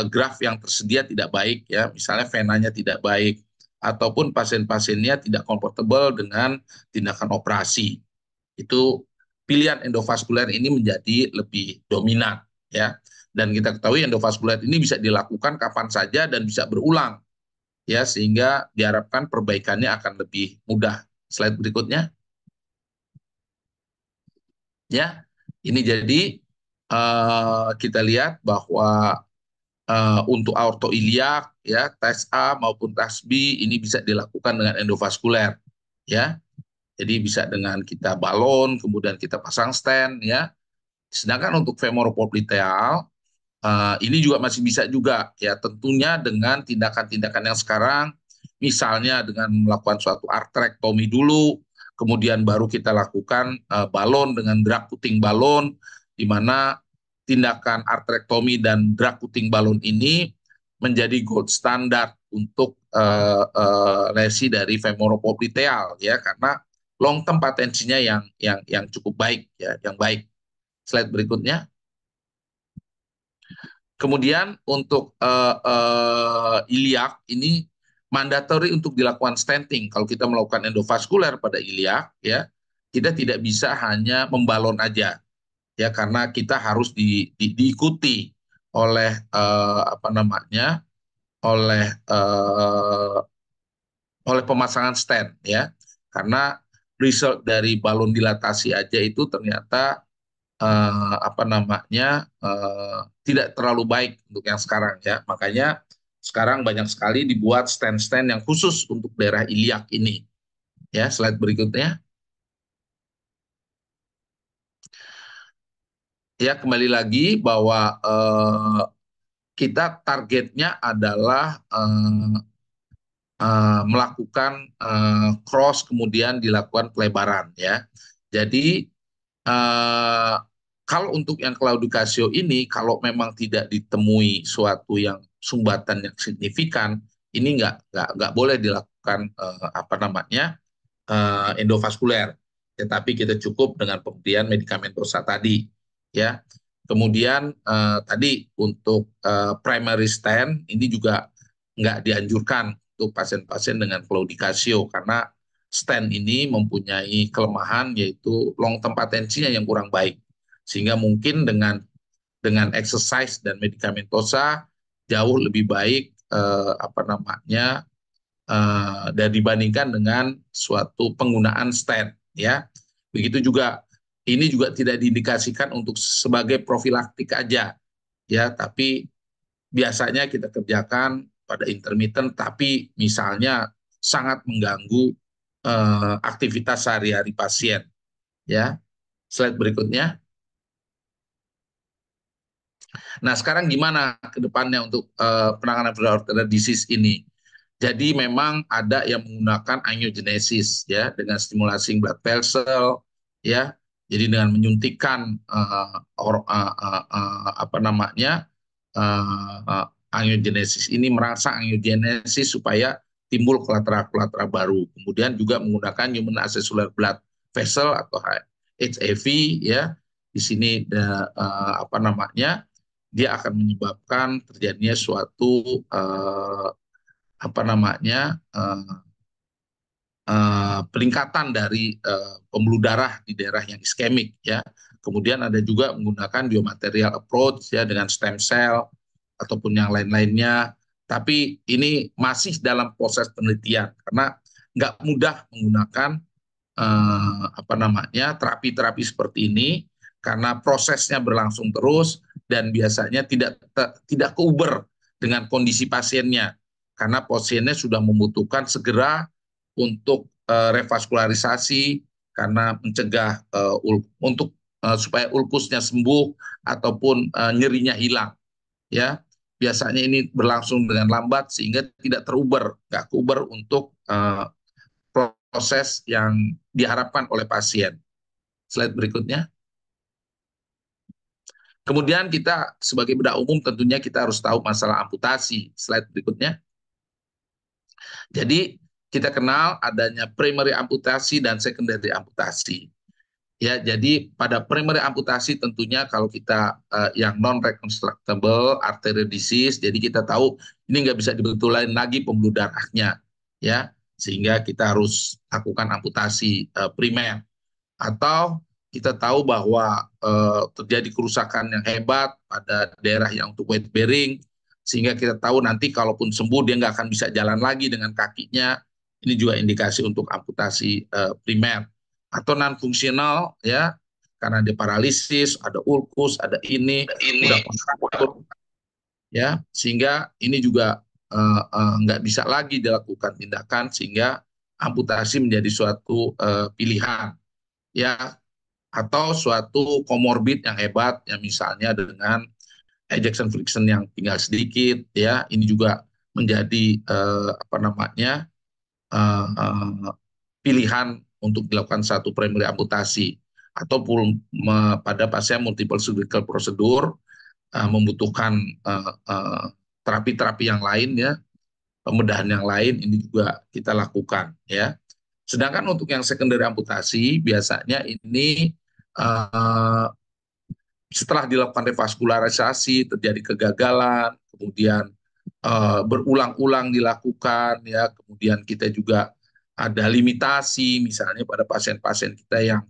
graf yang tersedia tidak baik, ya, misalnya venanya tidak baik, ataupun pasien-pasiennya tidak comfortable dengan tindakan operasi. Itu pilihan endovaskuler ini menjadi lebih dominan, ya. Dan kita ketahui endovaskuler ini bisa dilakukan kapan saja dan bisa berulang, ya, sehingga diharapkan perbaikannya akan lebih mudah. Slide berikutnya, ya. Ini jadi kita lihat bahwa untuk aortoiliak, ya, tes A maupun tes B ini bisa dilakukan dengan endovaskuler, ya. Jadi bisa dengan kita balon, kemudian kita pasang stent, ya. Sedangkan untuk femoropopliteal, ini juga masih bisa juga, ya, tentunya dengan tindakan-tindakan yang sekarang, misalnya dengan melakukan suatu artrektomi dulu, kemudian baru kita lakukan balon dengan drug puting balon, di mana tindakan artrektomi dan drug puting balon ini menjadi gold standar untuk lesi dari femoropopliteal, ya, karena long term patensinya yang cukup baik, ya, yang baik. Slide berikutnya. Kemudian untuk iliak ini mandatory untuk dilakukan stenting. Kalau kita melakukan endovaskuler pada iliak, ya, kita tidak bisa hanya membalon aja, ya, karena kita harus diikuti oleh oleh pemasangan stent, ya, karena result dari balon dilatasi aja itu ternyata tidak terlalu baik untuk yang sekarang, ya. Makanya sekarang banyak sekali dibuat stand-stand yang khusus untuk daerah iliak ini, ya. Slide berikutnya, ya, kembali lagi bahwa kita targetnya adalah melakukan cross, kemudian dilakukan pelebaran, ya. Jadi eh, kalau untuk yang claudicatio ini, kalau memang tidak ditemui suatu yang sumbatan yang signifikan, ini nggak boleh dilakukan endovaskuler. Tetapi kita cukup dengan pemberian medikamentosa tadi, ya. Kemudian tadi untuk primary stent ini juga nggak dianjurkan untuk pasien-pasien dengan claudicatio, karena stent ini mempunyai kelemahan, yaitu long term patensinya yang kurang baik, sehingga mungkin dengan exercise dan medikamentosa jauh lebih baik dan dibandingkan dengan suatu penggunaan stent, ya. Begitu juga ini juga tidak diindikasikan untuk sebagai profilaktik aja, ya, tapi biasanya kita kerjakan pada intermittent, tapi misalnya sangat mengganggu aktivitas sehari-hari pasien, ya. Slide berikutnya. Nah, sekarang gimana ke depannya untuk penanganan pre disease ini? Jadi memang ada yang menggunakan angiogenesis ya dengan stimulasi blood vessel ya. Jadi dengan menyuntikkan apa namanya angiogenesis ini merangsang angiogenesis supaya timbul kolateral-kolateral baru. Kemudian juga menggunakan human acellular blood vessel atau HAV ya. Di sini apa namanya dia akan menyebabkan terjadinya suatu apa namanya peningkatan dari pembuluh darah di daerah yang iskemik ya. Kemudian ada juga menggunakan biomaterial approach ya dengan stem cell ataupun yang lain-lainnya. Tapi ini masih dalam proses penelitian karena nggak mudah menggunakan apa namanya terapi-terapi seperti ini karena prosesnya berlangsung terus dan biasanya tidak keuber dengan kondisi pasiennya karena pasiennya sudah membutuhkan segera untuk revaskularisasi karena mencegah untuk supaya ulkusnya sembuh ataupun nyerinya hilang ya. Biasanya ini berlangsung dengan lambat sehingga tidak teruber, nggak keuber untuk proses yang diharapkan oleh pasien. Slide berikutnya. Kemudian kita sebagai bedah umum tentunya kita harus tahu masalah amputasi. Slide berikutnya. Jadi kita kenal adanya primary amputasi dan secondary amputasi. Ya, jadi pada primary amputasi tentunya kalau kita yang non reconstructible arterial disease, jadi kita tahu ini nggak bisa dibetulin lagi pembuluh darahnya, ya, sehingga kita harus lakukan amputasi primer. Atau kita tahu bahwa terjadi kerusakan yang hebat pada daerah yang untuk weight bearing, sehingga kita tahu nanti kalaupun sembuh dia nggak akan bisa jalan lagi dengan kakinya. Ini juga indikasi untuk amputasi primer atau non fungsional ya karena dia paralisis, ada ulkus, ada ini udah kontraktur ya sehingga ini juga nggak bisa lagi dilakukan tindakan sehingga amputasi menjadi suatu pilihan ya atau suatu komorbid yang hebat yang misalnya dengan ejection friction yang tinggal sedikit ya ini juga menjadi apa namanya pilihan untuk dilakukan satu primary amputasi ataupun pada pasien multiple surgical prosedur membutuhkan terapi-terapi yang lain ya pembedahan yang lain ini juga kita lakukan ya. Sedangkan untuk yang secondary amputasi biasanya ini setelah dilakukan revaskularisasi terjadi kegagalan, kemudian berulang-ulang dilakukan ya, kemudian kita juga ada limitasi misalnya pada pasien-pasien kita yang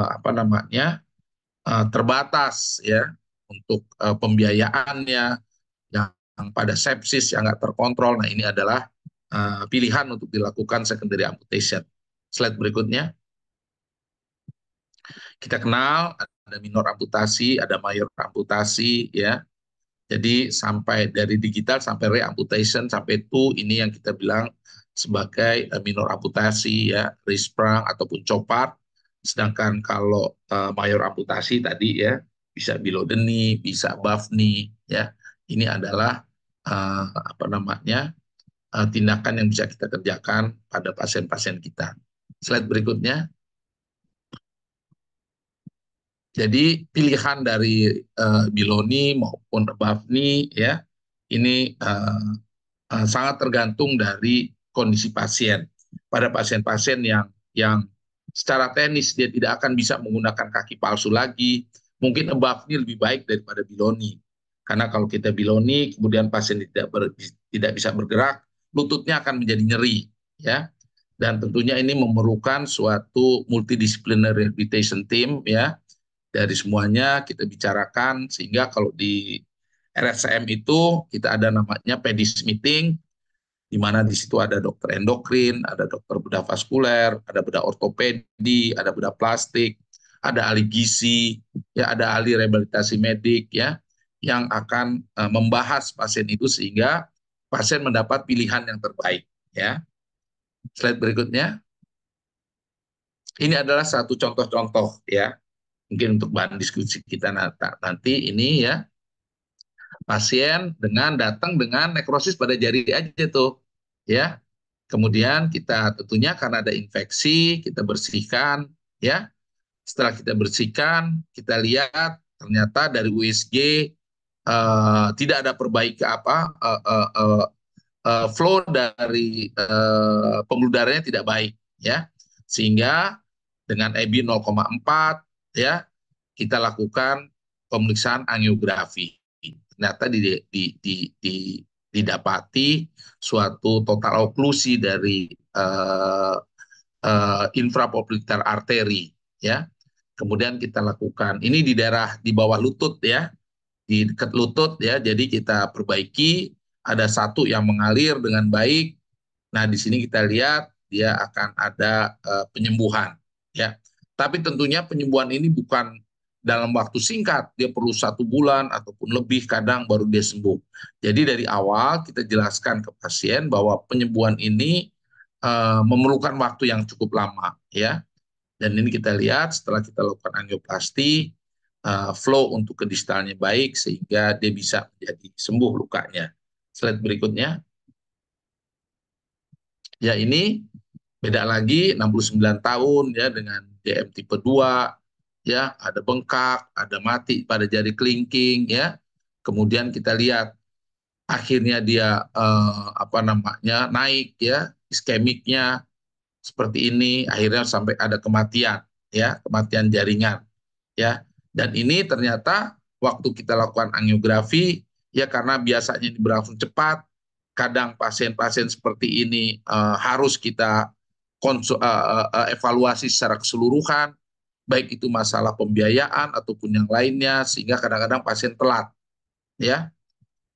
apa namanya terbatas ya untuk pembiayaannya yang pada sepsis yang nggak terkontrol. Nah ini adalah pilihan untuk dilakukan secondary amputation. Slide berikutnya. Kita kenal ada minor amputasi, ada mayor amputasi ya. Jadi sampai dari digital sampai reamputation sampai itu ini yang kita bilang sebagai minor amputasi ya, risprang ataupun copart. Sedangkan kalau mayor amputasi tadi ya bisa below the knee, bisa above knee ya. Ini adalah apa namanya tindakan yang bisa kita kerjakan pada pasien-pasien kita. Slide berikutnya. Jadi pilihan dari Biloni maupun Bafni ya ini sangat tergantung dari kondisi pasien. Pada pasien-pasien yang secara teknis dia tidak akan bisa menggunakan kaki palsu lagi, mungkin Bafni lebih baik daripada Biloni. Karena kalau kita Biloni kemudian pasien tidak bisa bergerak, lututnya akan menjadi nyeri ya. Dan tentunya ini memerlukan suatu multidisciplinary rehabilitation team ya dari semuanya kita bicarakan sehingga kalau di RSCM itu kita ada namanya pedis meeting di mana di situ ada dokter endokrin, ada dokter bedah vaskuler, ada bedah ortopedi, ada bedah plastik, ada ahli gizi, ya ada ahli rehabilitasi medik ya yang akan membahas pasien itu sehingga pasien mendapat pilihan yang terbaik ya. Slide berikutnya. Ini adalah satu contoh-contoh ya mungkin untuk bahan diskusi kita nanti ini ya pasien dengan datang dengan nekrosis pada jari aja tuh ya. Kemudian kita tentunya karena ada infeksi, kita bersihkan, ya. Setelah kita bersihkan, kita lihat ternyata dari USG tidak ada perbaikan flow dari pembuluh darahnya tidak baik, ya. Sehingga dengan EBI 0,4, ya, kita lakukan pemeriksaan angiografi. Ternyata didapati suatu total oklusi dari infrapopliteal arteri, ya. Kemudian kita lakukan ini di daerah di bawah lutut, ya, di dekat lutut, ya. Jadi kita perbaiki, ada satu yang mengalir dengan baik. Nah, di sini kita lihat dia akan ada penyembuhan, ya. Tapi tentunya penyembuhan ini bukan dalam waktu singkat, dia perlu 1 bulan ataupun lebih kadang baru dia sembuh. Jadi dari awal kita jelaskan ke pasien bahwa penyembuhan ini memerlukan waktu yang cukup lama, ya. Dan ini kita lihat setelah kita lakukan angioplasti, flow untuk ke distalnya baik sehingga dia bisa menjadi sembuh lukanya. Slide berikutnya. Ya, ini beda lagi 69 tahun, ya, dengan DM tipe 2, ya, ada bengkak, ada mati pada jari kelingking, ya. Kemudian kita lihat akhirnya dia apa namanya naik, ya, iskemiknya seperti ini, akhirnya sampai ada kematian, ya, kematian jaringan, ya. Dan ini ternyata waktu kita lakukan angiografi, ya, karena biasanya ini berlangsung cepat, kadang pasien-pasien seperti ini harus kita evaluasi secara keseluruhan, baik itu masalah pembiayaan ataupun yang lainnya, sehingga kadang-kadang pasien telat, ya.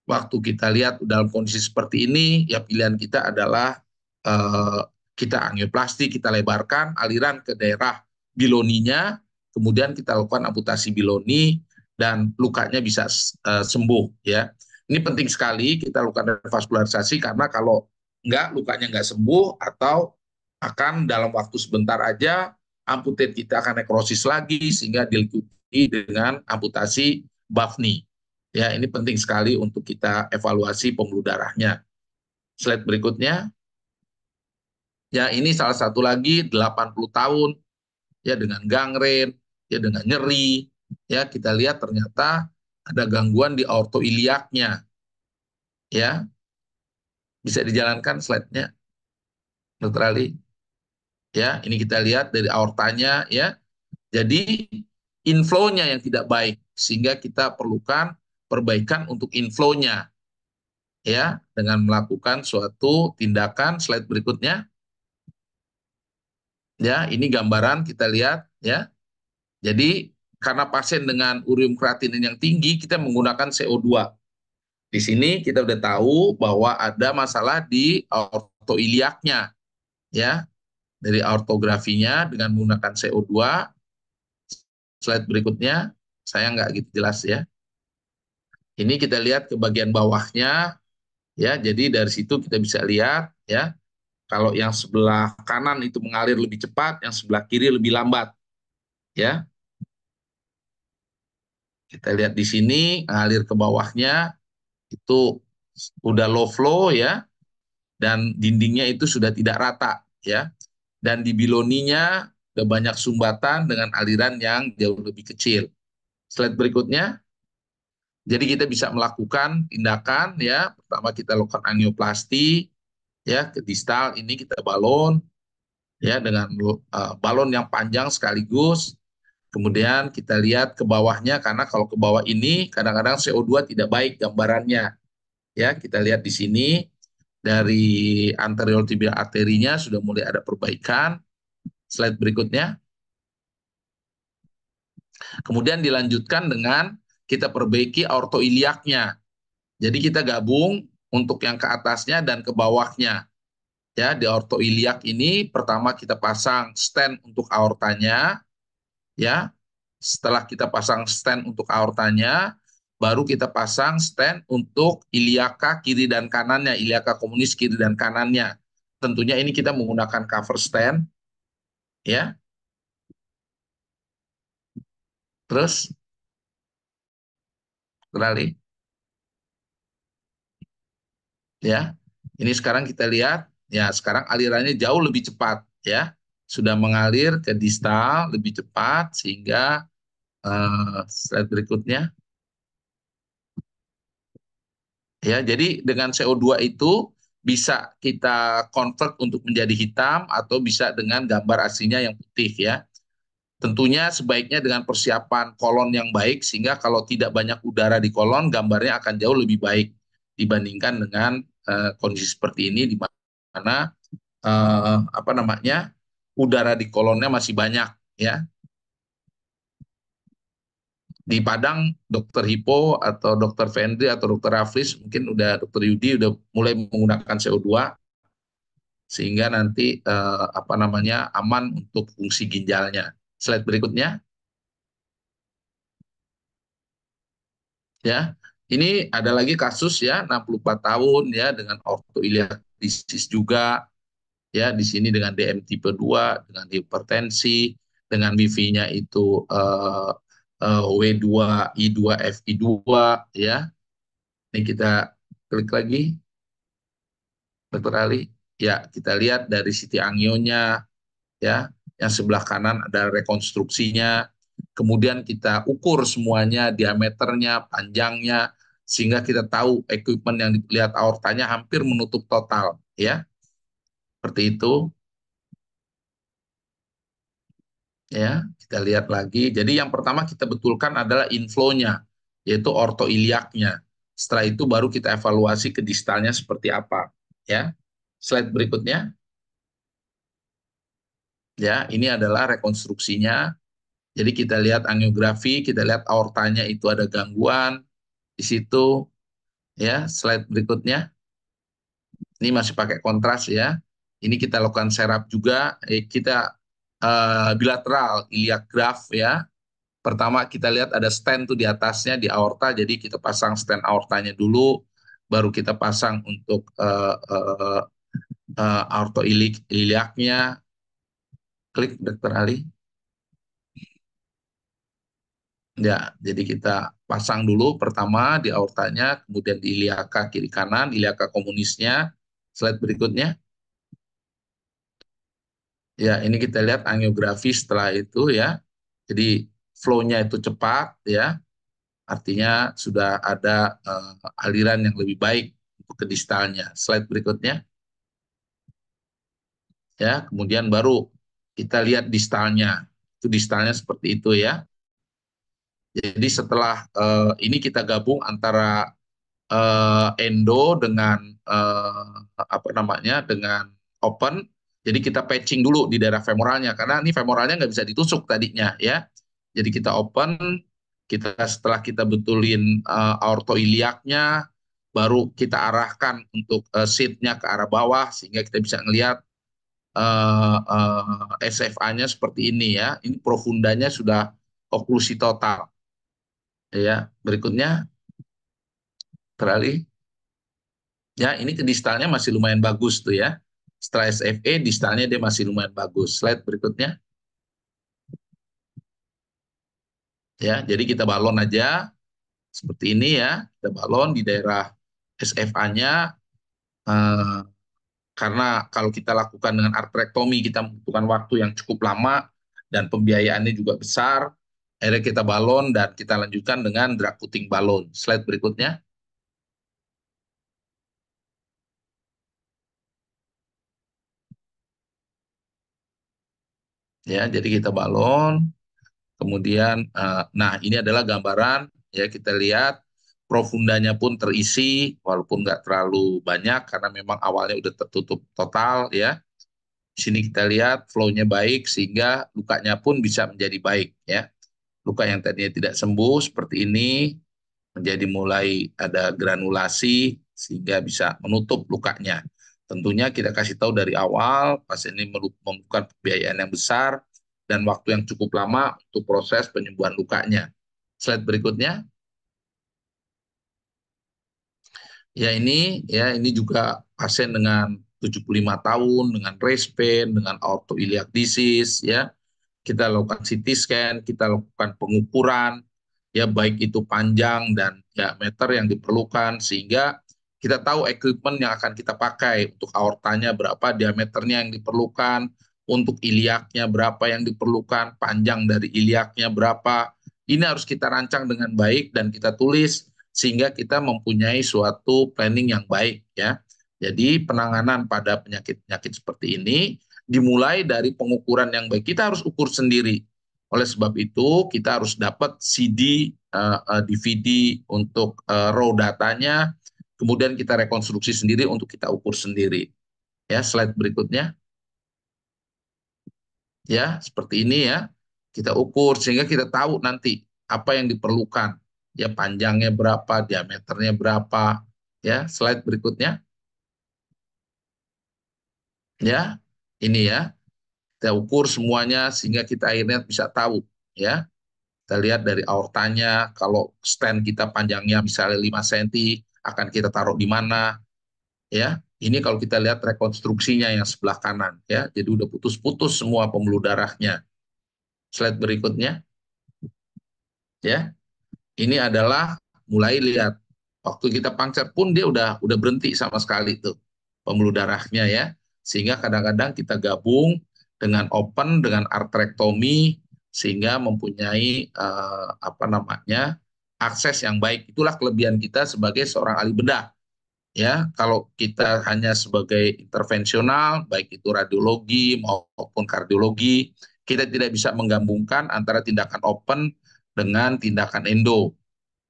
Waktu kita lihat dalam kondisi seperti ini, ya pilihan kita adalah eh, kita angioplasti, kita lebarkan aliran ke daerah biloninya, kemudian kita lakukan amputasi biloni dan lukanya bisa sembuh, ya. Ini penting sekali kita lakukan revaskularisasi karena kalau enggak lukanya enggak sembuh atau akan dalam waktu sebentar aja amputate kita akan nekrosis lagi sehingga diikuti dengan amputasi Bafni. Ya, ini penting sekali untuk kita evaluasi pembuluh darahnya. Slide berikutnya. Ya, ini salah satu lagi 80 tahun, ya, dengan gangren, ya, dengan nyeri. Ya, kita lihat ternyata ada gangguan di aortoiliaknya. Ya, bisa dijalankan slide-nya, Dr. Ali. Ya, ini kita lihat dari aortanya, ya. Jadi inflow-nya yang tidak baik sehingga kita perlukan perbaikan untuk inflow-nya, ya, dengan melakukan suatu tindakan. Slide berikutnya. Ya, ini gambaran kita lihat, ya. Jadi karena pasien dengan urium kreatinin yang tinggi, kita menggunakan CO2. Di sini kita udah tahu bahwa ada masalah di aortoiliaknya, ya. Dari aortografinya dengan menggunakan CO2. Slide berikutnya, saya nggak gitu jelas, ya. Ini kita lihat ke bagian bawahnya, ya. Jadi dari situ kita bisa lihat, ya. Kalau yang sebelah kanan itu mengalir lebih cepat, yang sebelah kiri lebih lambat, ya. Kita lihat di sini, ngalir ke bawahnya, itu udah low flow, ya, dan dindingnya itu sudah tidak rata, ya. Dan di biloninya udah banyak sumbatan dengan aliran yang jauh lebih kecil. Slide berikutnya. Jadi kita bisa melakukan tindakan, ya. Pertama kita lakukan angioplasti, ya, ke distal ini kita balon, ya, dengan balon yang panjang sekaligus. Kemudian kita lihat ke bawahnya, karena kalau ke bawah ini kadang-kadang CO2 tidak baik gambarannya. Ya, kita lihat di sini dari anterior tibial arterinya sudah mulai ada perbaikan. Slide berikutnya. Kemudian dilanjutkan dengan kita perbaiki aortoiliaknya. Jadi kita gabung untuk yang ke atasnya dan ke bawahnya. Ya, di aortoiliak ini pertama kita pasang stent untuk aortanya, ya. Setelah kita pasang stent untuk aortanya, baru kita pasang stent untuk iliaka kiri dan kanannya, iliaka komunis kiri dan kanannya. Tentunya ini kita menggunakan cover stent, ya. Terus beralih, ya. Ini sekarang kita lihat, ya sekarang alirannya jauh lebih cepat ya. Sudah mengalir ke distal lebih cepat sehingga slide berikutnya ya. Jadi dengan CO2 itu bisa kita convert untuk menjadi hitam atau bisa dengan gambar aslinya yang putih ya. Tentunya sebaiknya dengan persiapan kolon yang baik sehingga kalau tidak banyak udara di kolon gambarnya akan jauh lebih baik dibandingkan dengan kondisi seperti ini di mana apa namanya udara di kolonnya masih banyak ya. Di Padang Dokter Hippo atau Dokter Fendri atau Dokter Raflis mungkin udah Dokter Yudi udah mulai menggunakan CO2 sehingga nanti apa namanya aman untuk fungsi ginjalnya. Slide berikutnya ya. Ini ada lagi kasus ya 64 tahun ya dengan ortoiliac disease juga ya di sini dengan DM tipe 2 dengan hipertensi dengan BV-nya itu W2 I2 FI2 ya. Ini kita klik lagi Dokter Ali. Ya, kita lihat dari siti angionya ya, yang sebelah kanan ada rekonstruksinya. Kemudian kita ukur semuanya, diameternya, panjangnya, sehingga kita tahu equipment yang dilihat aortanya hampir menutup total, ya. Seperti itu, ya. Kita lihat lagi. Jadi yang pertama kita betulkan adalah inflow-nya, yaitu ortoiliaknya. Setelah itu baru kita evaluasi ke distalnya seperti apa, ya. Slide berikutnya, ya. Ini adalah rekonstruksinya. Jadi kita lihat angiografi, kita lihat aortanya itu ada gangguan di situ, ya. Slide berikutnya, ini masih pakai kontras ya. Ini kita lakukan serap juga, kita bilateral iliac graft ya. Pertama kita lihat ada stent tuh di atasnya di aorta, jadi kita pasang stent aortanya dulu, baru kita pasang untuk aorto iliaknya. Klik Dokter Ali. Ya, jadi kita pasang dulu pertama di aortanya, kemudian di iliaka kiri kanan, iliaka komunisnya. Slide berikutnya. Ya, ini kita lihat angiografi setelah itu ya. Jadi flow-nya itu cepat ya. Artinya sudah ada aliran yang lebih baik untuk ke distalnya. Slide berikutnya. Ya, kemudian baru kita lihat distalnya. Itu distalnya seperti itu ya. Jadi setelah ini kita gabung antara endo dengan apa namanya dengan open. Jadi kita patching dulu di daerah femoralnya karena ini femoralnya nggak bisa ditusuk tadinya ya. Jadi kita open, kita setelah kita betulin aortoiliaknya, baru kita arahkan untuk seatnya ke arah bawah sehingga kita bisa ngelihat SFA-nya seperti ini ya. Ini profundanya sudah oklusi total ya. Berikutnya teralih. Ya, ini ke distalnya masih lumayan bagus tuh ya. Setelah SFA, distalnya dia masih lumayan bagus. Slide berikutnya. Ya, jadi kita balon aja seperti ini ya. Kita balon di daerah SFA-nya. Eh, karena kalau kita lakukan dengan arterektomi, kita membutuhkan waktu yang cukup lama dan pembiayaannya juga besar. Akhirnya kita balon dan kita lanjutkan dengan drug puting balon. Slide berikutnya. Ya, jadi kita balon. Kemudian, nah ini adalah gambaran ya kita lihat profundanya pun terisi walaupun nggak terlalu banyak karena memang awalnya udah tertutup total ya. Di sini kita lihat flow-nya baik sehingga lukanya pun bisa menjadi baik ya. Luka yang tadinya tidak sembuh seperti ini menjadi mulai ada granulasi sehingga bisa menutup lukanya. Tentunya kita kasih tahu dari awal pasien ini membutuhkan pembiayaan yang besar dan waktu yang cukup lama untuk proses penyembuhan lukanya. Slide berikutnya. Ya ini juga pasien dengan 75 tahun dengan raised pain, dengan aortoiliac disease ya. Kita lakukan CT scan, kita lakukan pengukuran ya baik itu panjang dan diameter yang diperlukan sehingga Kita tahu equipment yang akan kita pakai untuk aortanya berapa, diameternya yang diperlukan, untuk iliaknya berapa yang diperlukan, panjang dari iliaknya berapa. Ini harus kita rancang dengan baik dan kita tulis sehingga kita mempunyai suatu planning yang baik ya. Jadi penanganan pada penyakit-penyakit seperti ini dimulai dari pengukuran yang baik. Kita harus ukur sendiri. Oleh sebab itu kita harus dapat CD, DVD untuk raw datanya, kemudian kita rekonstruksi sendiri untuk kita ukur sendiri. Ya, slide berikutnya. Ya, seperti ini ya. Kita ukur sehingga kita tahu nanti apa yang diperlukan. Ya, panjangnya berapa, diameternya berapa. Ya, slide berikutnya. Ya, ini ya. Kita ukur semuanya sehingga kita akhirnya bisa tahu. Ya, kita lihat dari aortanya, kalau stent kita panjangnya misalnya 5 cm, akan kita taruh di mana. Ya, ini kalau kita lihat rekonstruksinya yang sebelah kanan. Ya, jadi udah putus-putus semua pembuluh darahnya. Slide berikutnya. Ya, ini adalah mulai lihat waktu kita puncture pun dia udah berhenti sama sekali tuh pembuluh darahnya ya. Sehingga kadang-kadang kita gabung dengan open dengan arterektomi sehingga mempunyai apa namanya akses yang baik. Itulah kelebihan kita sebagai seorang ahli bedah ya. Kalau kita hanya sebagai intervensional baik itu radiologi maupun kardiologi, kita tidak bisa menggabungkan antara tindakan open dengan tindakan endo.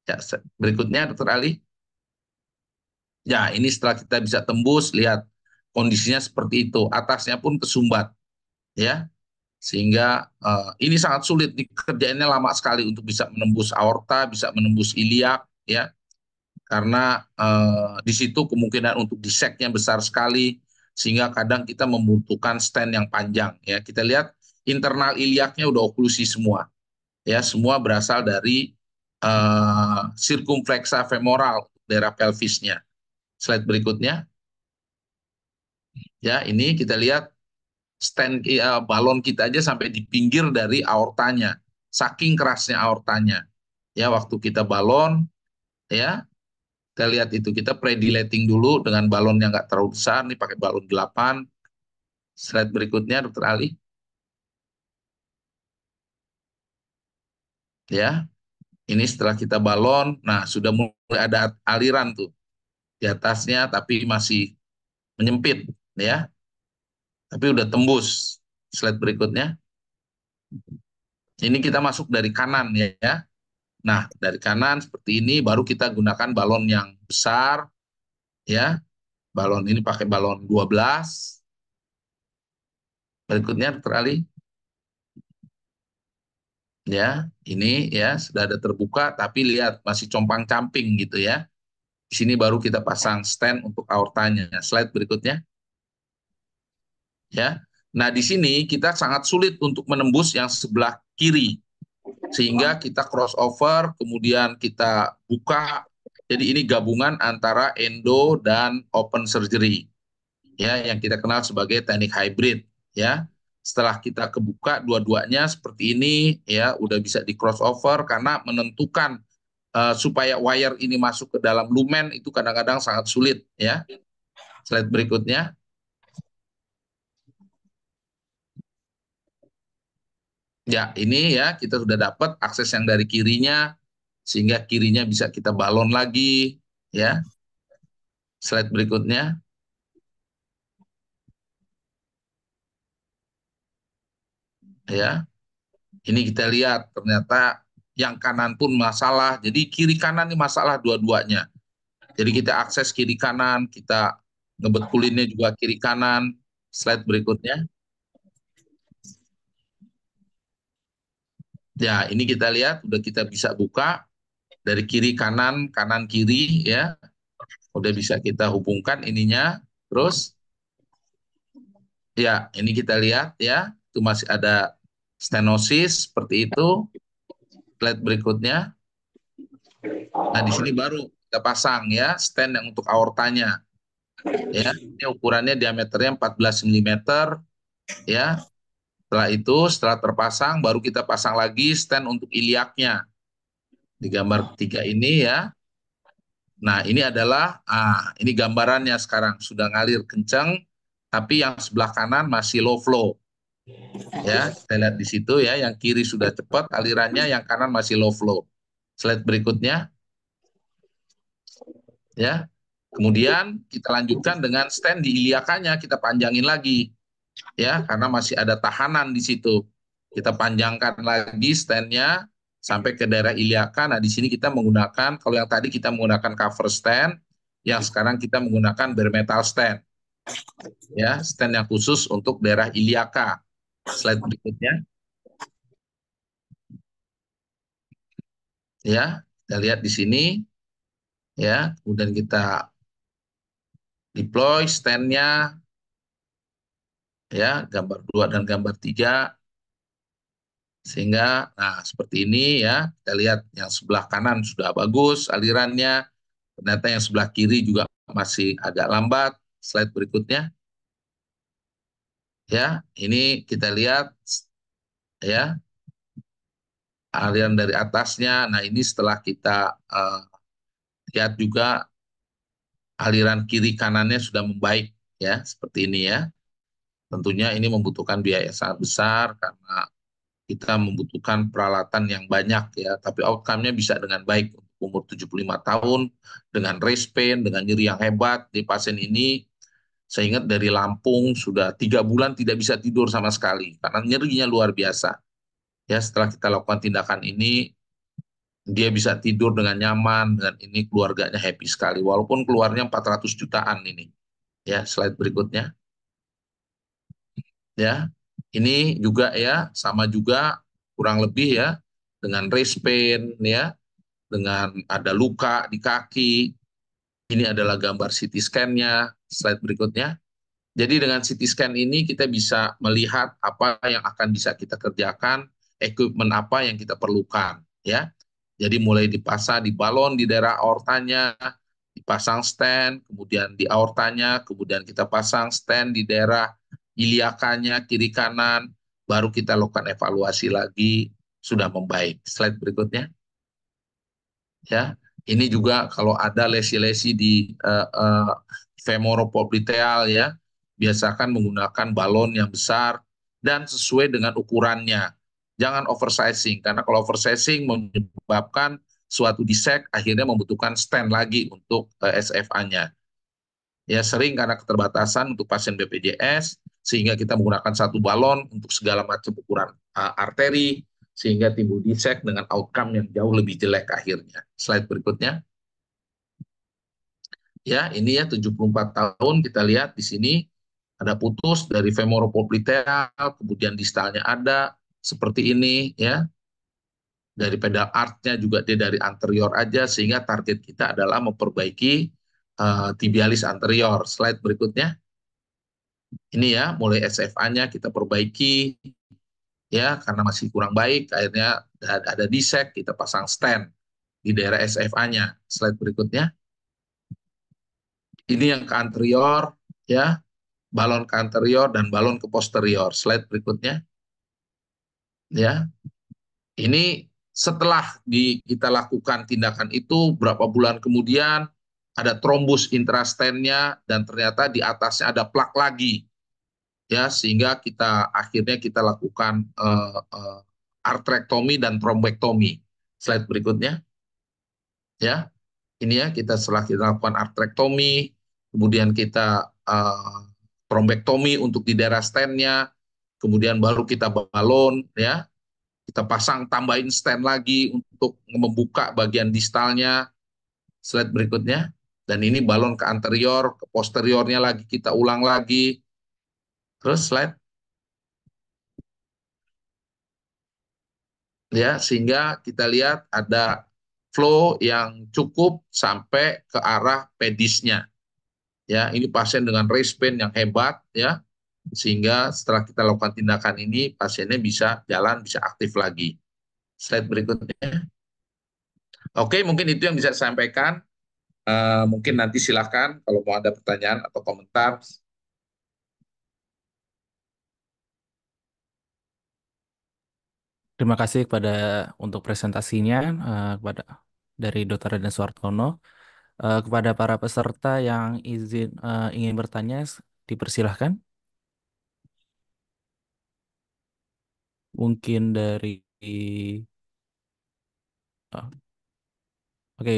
Ya, berikutnya Dokter Ali. Ya, ini setelah kita bisa tembus, lihat kondisinya seperti itu. Atasnya pun kesumbat, ya. Sehingga ini sangat sulit, kerjaannya lama sekali untuk bisa menembus aorta, bisa menembus iliak, ya. Karena di situ kemungkinan untuk diseknya besar sekali, sehingga kadang kita membutuhkan stent yang panjang, ya. Kita lihat internal iliaknya udah oklusi semua, ya. Semua berasal dari circumflexa femoral, daerah pelvisnya. Slide berikutnya. Ya, ini kita lihat balon kita aja sampai di pinggir dari aortanya. Saking kerasnya aortanya. Ya, waktu kita balon, ya, kita lihat itu. Kita pre-dilating dulu dengan balon yang nggak terlalu besar. Ini pakai balon 8. Slide berikutnya, Dokter Ali. Ya, ini setelah kita balon, nah sudah mulai ada aliran tuh di atasnya, tapi masih menyempit, ya. Tapi udah tembus. Slide berikutnya. Ini kita masuk dari kanan ya. Nah, dari kanan seperti ini baru kita gunakan balon yang besar ya. Balon ini pakai balon 12. Berikutnya Dokter Ali. Ya, ini ya sudah ada terbuka tapi lihat masih compang-camping gitu ya. Di sini baru kita pasang stent untuk aortanya. Slide berikutnya. Ya. Nah, di sini kita sangat sulit untuk menembus yang sebelah kiri. Sehingga kita crossover, kemudian kita buka. Jadi ini gabungan antara endo dan open surgery, ya, yang kita kenal sebagai teknik hybrid, ya. Setelah kita kebuka dua-duanya seperti ini, ya, udah bisa di crossover karena menentukan supaya wire ini masuk ke dalam lumen itu kadang-kadang sangat sulit, ya. Slide berikutnya. Ya, ini ya kita sudah dapat akses yang dari kirinya sehingga kirinya bisa kita balon lagi, ya. Slide berikutnya. Ya, ini kita lihat ternyata yang kanan pun masalah. Jadi kiri kanan ini masalah dua-duanya. Jadi kita akses kiri kanan, kita ngebetulinnya juga kiri kanan. Slide berikutnya. Ya, ini kita lihat udah kita bisa buka dari kiri kanan, kanan kiri ya. Udah bisa kita hubungkan ininya. Terus ya, ini kita lihat ya, itu masih ada stenosis seperti itu. Slide berikutnya. Nah, di sini baru kita pasang ya stent yang untuk aortanya. Ya, ini ukurannya diameternya 14 mm ya. Setelah itu, setelah terpasang baru kita pasang lagi stent untuk iliaknya. Di gambar ketiga ini ya. Nah, ini adalah ini gambarannya sekarang sudah ngalir kencang, tapi yang sebelah kanan masih low flow. Ya, kita lihat di situ ya, yang kiri sudah cepat alirannya, yang kanan masih low flow. Slide berikutnya, ya. Kemudian kita lanjutkan dengan stand di iliakanya, kita panjangin lagi, ya, karena masih ada tahanan di situ. Kita panjangkan lagi standnya sampai ke daerah iliaka. Nah, di sini kita menggunakan, kalau yang tadi kita menggunakan cover stand, yang sekarang kita menggunakan bare metal stand, ya, stand yang khusus untuk daerah iliaka. Slide berikutnya, ya, kita lihat di sini, ya, kemudian kita deploy stand-nya, ya, gambar 2 dan gambar 3, sehingga, nah, seperti ini ya, kita lihat yang sebelah kanan sudah bagus alirannya, ternyata yang sebelah kiri juga masih agak lambat. Slide berikutnya, ya, ini kita lihat, ya, aliran dari atasnya. Nah, ini setelah kita lihat juga aliran kiri kanannya sudah membaik, ya, seperti ini ya. Tentunya ini membutuhkan biaya sangat besar karena kita membutuhkan peralatan yang banyak ya, tapi outcome-nya bisa dengan baik untuk umur 75 tahun, dengan race pain, dengan nyeri yang hebat di pasien ini. Saya ingat dari Lampung sudah 3 bulan tidak bisa tidur sama sekali karena nyerinya luar biasa. Ya, setelah kita lakukan tindakan ini, dia bisa tidur dengan nyaman, dan ini keluarganya happy sekali, walaupun keluarnya 400 jutaan ini. Ya, slide berikutnya. Ya, ini juga ya, sama juga kurang lebih ya, dengan race pain ya, dengan ada luka di kaki. Ini adalah gambar CT scan-nya. Slide berikutnya. Jadi dengan CT scan ini kita bisa melihat apa yang akan bisa kita kerjakan, equipment apa yang kita perlukan, ya. Jadi mulai dipasang di balon di daerah aortanya, dipasang stand, kemudian di aortanya, kemudian kita pasang stand di daerah iliakanya kiri kanan, baru kita lakukan evaluasi lagi, sudah membaik. Slide berikutnya. Ya, ini juga kalau ada lesi-lesi di femoropopliteal ya, biasakan menggunakan balon yang besar dan sesuai dengan ukurannya. Jangan oversizing, karena kalau oversizing menyebabkan suatu disek akhirnya membutuhkan stand lagi untuk SFA-nya. Ya, sering karena keterbatasan untuk pasien BPJS, sehingga kita menggunakan satu balon untuk segala macam ukuran arteri, sehingga timbul disek dengan outcome yang jauh lebih jelek akhirnya. Slide berikutnya. Ya, ini ya 74 tahun kita lihat di sini ada putus dari femoropopliteal, kemudian distalnya ada seperti ini ya. Dari pedal artnya juga dia dari anterior aja, sehingga target kita adalah memperbaiki tibialis anterior. Slide berikutnya. Ini ya, mulai SFA-nya kita perbaiki ya, karena masih kurang baik, akhirnya ada disek, kita pasang stand di daerah SFA-nya. Slide berikutnya. Ini yang ke anterior ya, balon ke anterior dan balon ke posterior. Slide berikutnya. Ya, ini setelah kita lakukan tindakan itu, berapa bulan kemudian ada trombus intrastennya dan ternyata di atasnya ada plak lagi, ya, sehingga kita akhirnya kita lakukan artrektomi dan trombektomi. Slide berikutnya. Ya, ini ya, kita setelah kita lakukan artrektomi, kemudian kita trombektomi untuk di daerah stennya, kemudian baru kita balon ya, kita pasang tambahin stand lagi untuk membuka bagian distalnya. Slide berikutnya. Dan ini balon ke anterior, ke posteriornya lagi kita ulang lagi. Terus slide ya, sehingga kita lihat ada flow yang cukup sampai ke arah pedisnya. Ya, ini pasien dengan race pain yang hebat ya, sehingga setelah kita lakukan tindakan ini pasiennya bisa jalan, bisa aktif lagi. Slide berikutnya. Oke, mungkin itu yang bisa saya sampaikan. Mungkin nanti silakan kalau mau ada pertanyaan atau komentar. Terima kasih kepada untuk presentasinya kepada dari Dr. Raden Suartono. Kepada para peserta yang ingin bertanya, dipersilahkan. Mungkin dari eh, oke,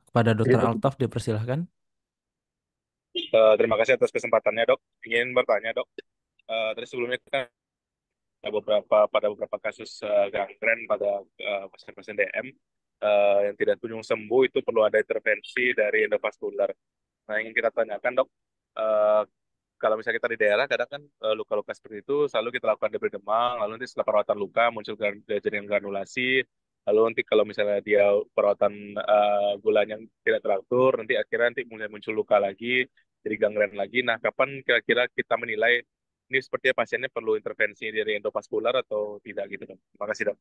kepada Iya, Dokter Dok. Altaf dipersilahkan. Terima kasih atas kesempatannya, Dok. Ingin bertanya, Dok. Tadi sebelumnya kan pada beberapa kasus gangren pada pasien-pasien DM yang tidak kunjung sembuh itu perlu ada intervensi dari endovaskular. Nah, ingin kita tanyakan, Dok, eh, kalau misalnya kita di daerah, kadang kan luka-luka seperti itu selalu kita lakukan debri demam, lalu nanti setelah perawatan luka muncul jaringan granulasi, lalu nanti kalau misalnya dia perawatan gulanya tidak teratur, nanti mulai muncul luka lagi, jadi gangren lagi. Nah, kapan kira-kira kita menilai ini sepertinya pasiennya perlu intervensi dari endovaskular atau tidak gitu, Dok? Terima kasih, Dok.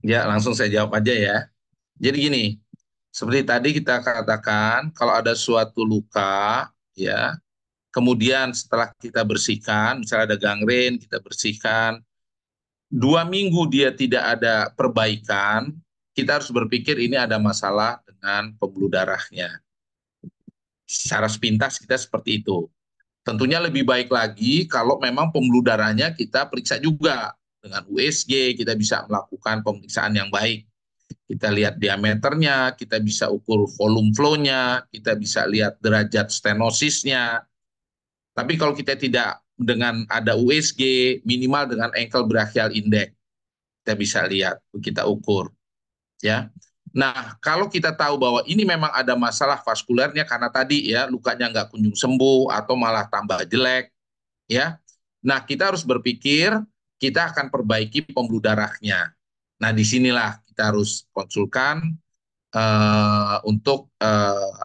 Ya, langsung saya jawab aja ya. Jadi gini, seperti tadi kita katakan, kalau ada suatu luka, ya, kemudian setelah kita bersihkan, misalnya ada gangren, kita bersihkan, 2 minggu dia tidak ada perbaikan, kita harus berpikir ini ada masalah dengan pembuluh darahnya. Secara sepintas kita seperti itu. Tentunya lebih baik lagi kalau memang pembuluh darahnya kita periksa juga dengan USG, kita bisa melakukan pemeriksaan yang baik. Kita lihat diameternya, kita bisa ukur volume flow-nya, kita bisa lihat derajat stenosisnya. Tapi kalau kita tidak dengan ada USG, minimal dengan ankle brachial index, kita bisa lihat, kita ukur. Ya. Nah, kalau kita tahu bahwa ini memang ada masalah vaskulernya karena tadi ya lukanya nggak kunjung sembuh atau malah tambah jelek, ya. Nah, kita harus berpikir kita akan perbaiki pembuluh darahnya. Nah, disinilah kita harus konsulkan untuk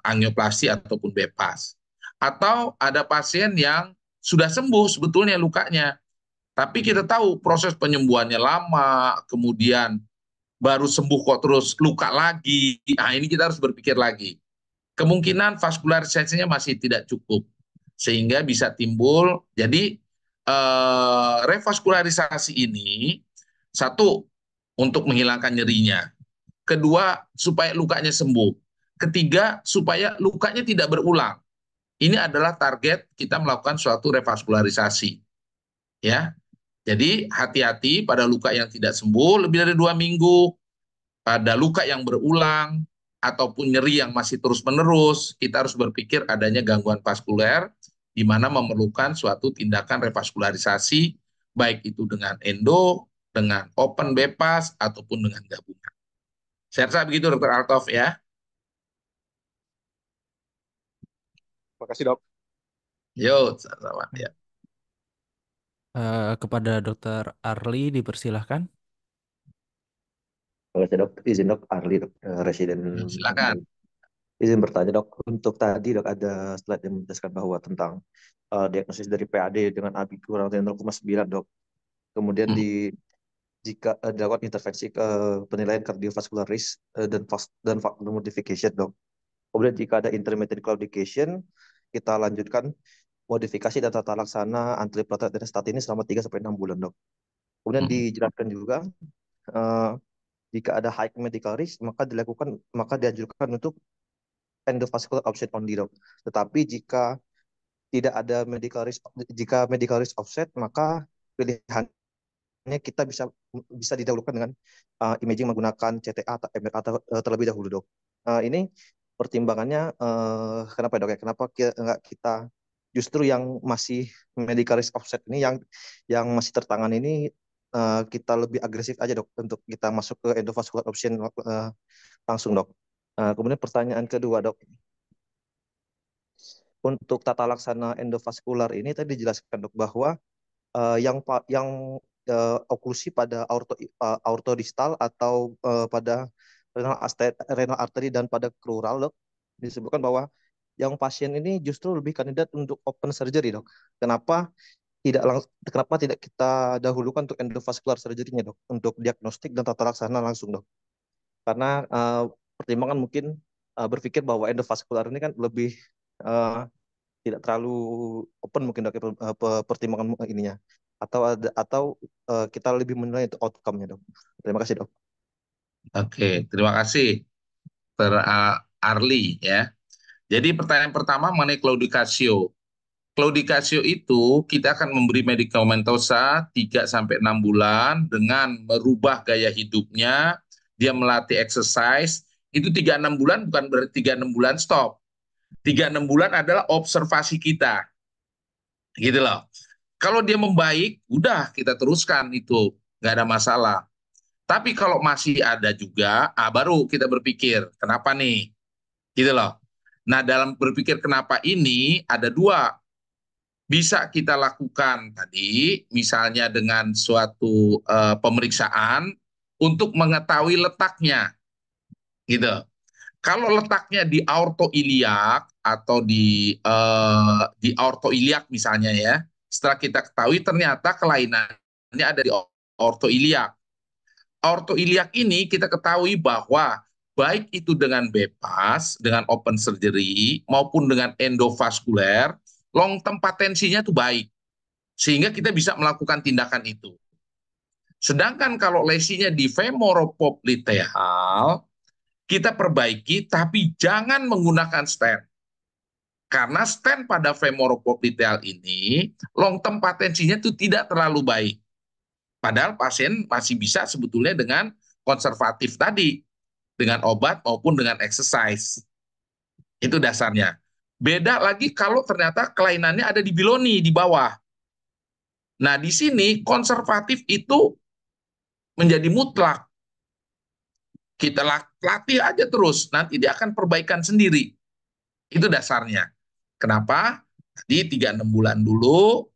angioplasti ataupun bypass. Atau ada pasien yang sudah sembuh sebetulnya lukanya, tapi kita tahu proses penyembuhannya lama, kemudian baru sembuh kok terus luka lagi. Nah, ini kita harus berpikir lagi. Kemungkinan vaskularisasinya masih tidak cukup, sehingga bisa timbul. Jadi, revaskularisasi ini, satu, untuk menghilangkan nyerinya. Kedua, supaya lukanya sembuh. Ketiga, supaya lukanya tidak berulang. Ini adalah target kita melakukan suatu revaskularisasi. Ya, jadi hati-hati pada luka yang tidak sembuh lebih dari 2 minggu, pada luka yang berulang, ataupun nyeri yang masih terus-menerus, kita harus berpikir adanya gangguan vaskuler, di mana memerlukan suatu tindakan revaskularisasi, baik itu dengan endo, dengan open bypass, ataupun dengan gabungan. Saya rasa begitu, Dr. Altov ya. Terima kasih, Dok. Yo, sama-sama ya. Kepada Dokter Arli dipersilahkan. Oke, dok, izin dok, Arli dok, residen. Silakan. Izin bertanya dok, untuk tadi dok ada slide yang menjelaskan bahwa tentang diagnosis dari PAD dengan ABI kurang dari 0,9 dok. Kemudian Hmm. jika dilakukan intervensi ke penilaian cardiovascular risk dan factor modification dok. Kemudian jika ada intermittent claudication, kita lanjutkan modifikasi dan tata laksana antiplatelet dan statin ini selama 3 sampai 6 bulan dok. Kemudian Hmm. dijelaskan juga eh, jika ada high medical risk maka dianjurkan untuk endovascular option only dok. Tetapi jika medical risk offset maka pilihannya kita bisa bisa didahulukan dengan imaging menggunakan CTA atau MRA terlebih dahulu dok. Ini pertimbangannya kenapa ya, dok ya? Kenapa nggak kita justru yang masih medical risk offset ini yang masih tertangani ini kita lebih agresif aja dok untuk kita masuk ke endovascular option langsung dok. Kemudian pertanyaan kedua dok, untuk tata laksana endovaskular ini tadi dijelaskan dok bahwa yang oklusi pada aortodistal atau pada renal artery dan pada crural dok, disebutkan bahwa yang pasien ini justru lebih kandidat untuk open surgery dok. Kenapa tidak kita dahulukan untuk endovascular surgery-nya dok untuk diagnostik dan tata laksana langsung dok? Karena pertimbangan mungkin berpikir bahwa endovaskular ini kan lebih uh, tidak terlalu open mungkin dok pertimbangan ininya atau kita lebih menilai itu outcome-nya dok. Terima kasih dok. Oke, terima kasih. Dokter Arli ya. Jadi pertanyaan pertama mengenai claudicatio. Claudicatio itu kita akan memberi medikamentosa 3 sampai 6 bulan dengan merubah gaya hidupnya, dia melatih exercise. Itu 3-6 bulan bukan berarti 3-6 bulan stop. 3-6 bulan adalah observasi kita. Gitu loh. Kalau dia membaik, udah kita teruskan itu, nggak ada masalah. Tapi kalau masih ada juga, baru kita berpikir, kenapa nih? Gitu loh. Nah, dalam berpikir kenapa ini, ada dua. Bisa kita lakukan tadi, misalnya dengan suatu pemeriksaan untuk mengetahui letaknya. Gitu. Kalau letaknya di aortoiliak atau di aortoiliak misalnya ya, setelah kita ketahui ternyata kelainannya ada di aortoiliak. Aortoiliak ini kita ketahui bahwa baik itu dengan bypass, dengan open surgery, maupun dengan endovaskuler, long term patensinya itu baik. Sehingga kita bisa melakukan tindakan itu. Sedangkan kalau lesinya di femoropopliteal, kita perbaiki tapi jangan menggunakan stent. Karena stent pada femoropopliteal ini, long term patensinya itu tidak terlalu baik. Padahal pasien masih bisa sebetulnya dengan konservatif tadi, dengan obat maupun dengan exercise. Itu dasarnya. Beda lagi kalau ternyata kelainannya ada di biloni, di bawah. Nah, di sini konservatif itu menjadi mutlak. Kita latih aja terus, nanti dia akan perbaikan sendiri. Itu dasarnya. Kenapa? Tadi 3-6 bulan dulu,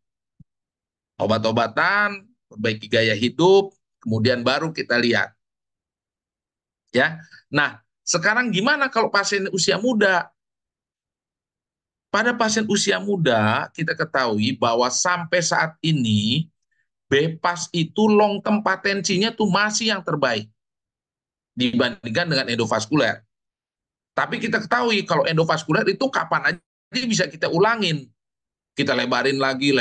obat-obatan, perbaiki gaya hidup, kemudian baru kita lihat. Ya. Nah, sekarang gimana kalau pasien usia muda? Pada pasien usia muda, kita ketahui bahwa sampai saat ini, bypass itu long term patensinya tuh masih yang terbaik dibandingkan dengan endovaskuler. Tapi kita ketahui kalau endovaskuler itu kapan aja bisa kita ulangin. Kita lebarin lagi,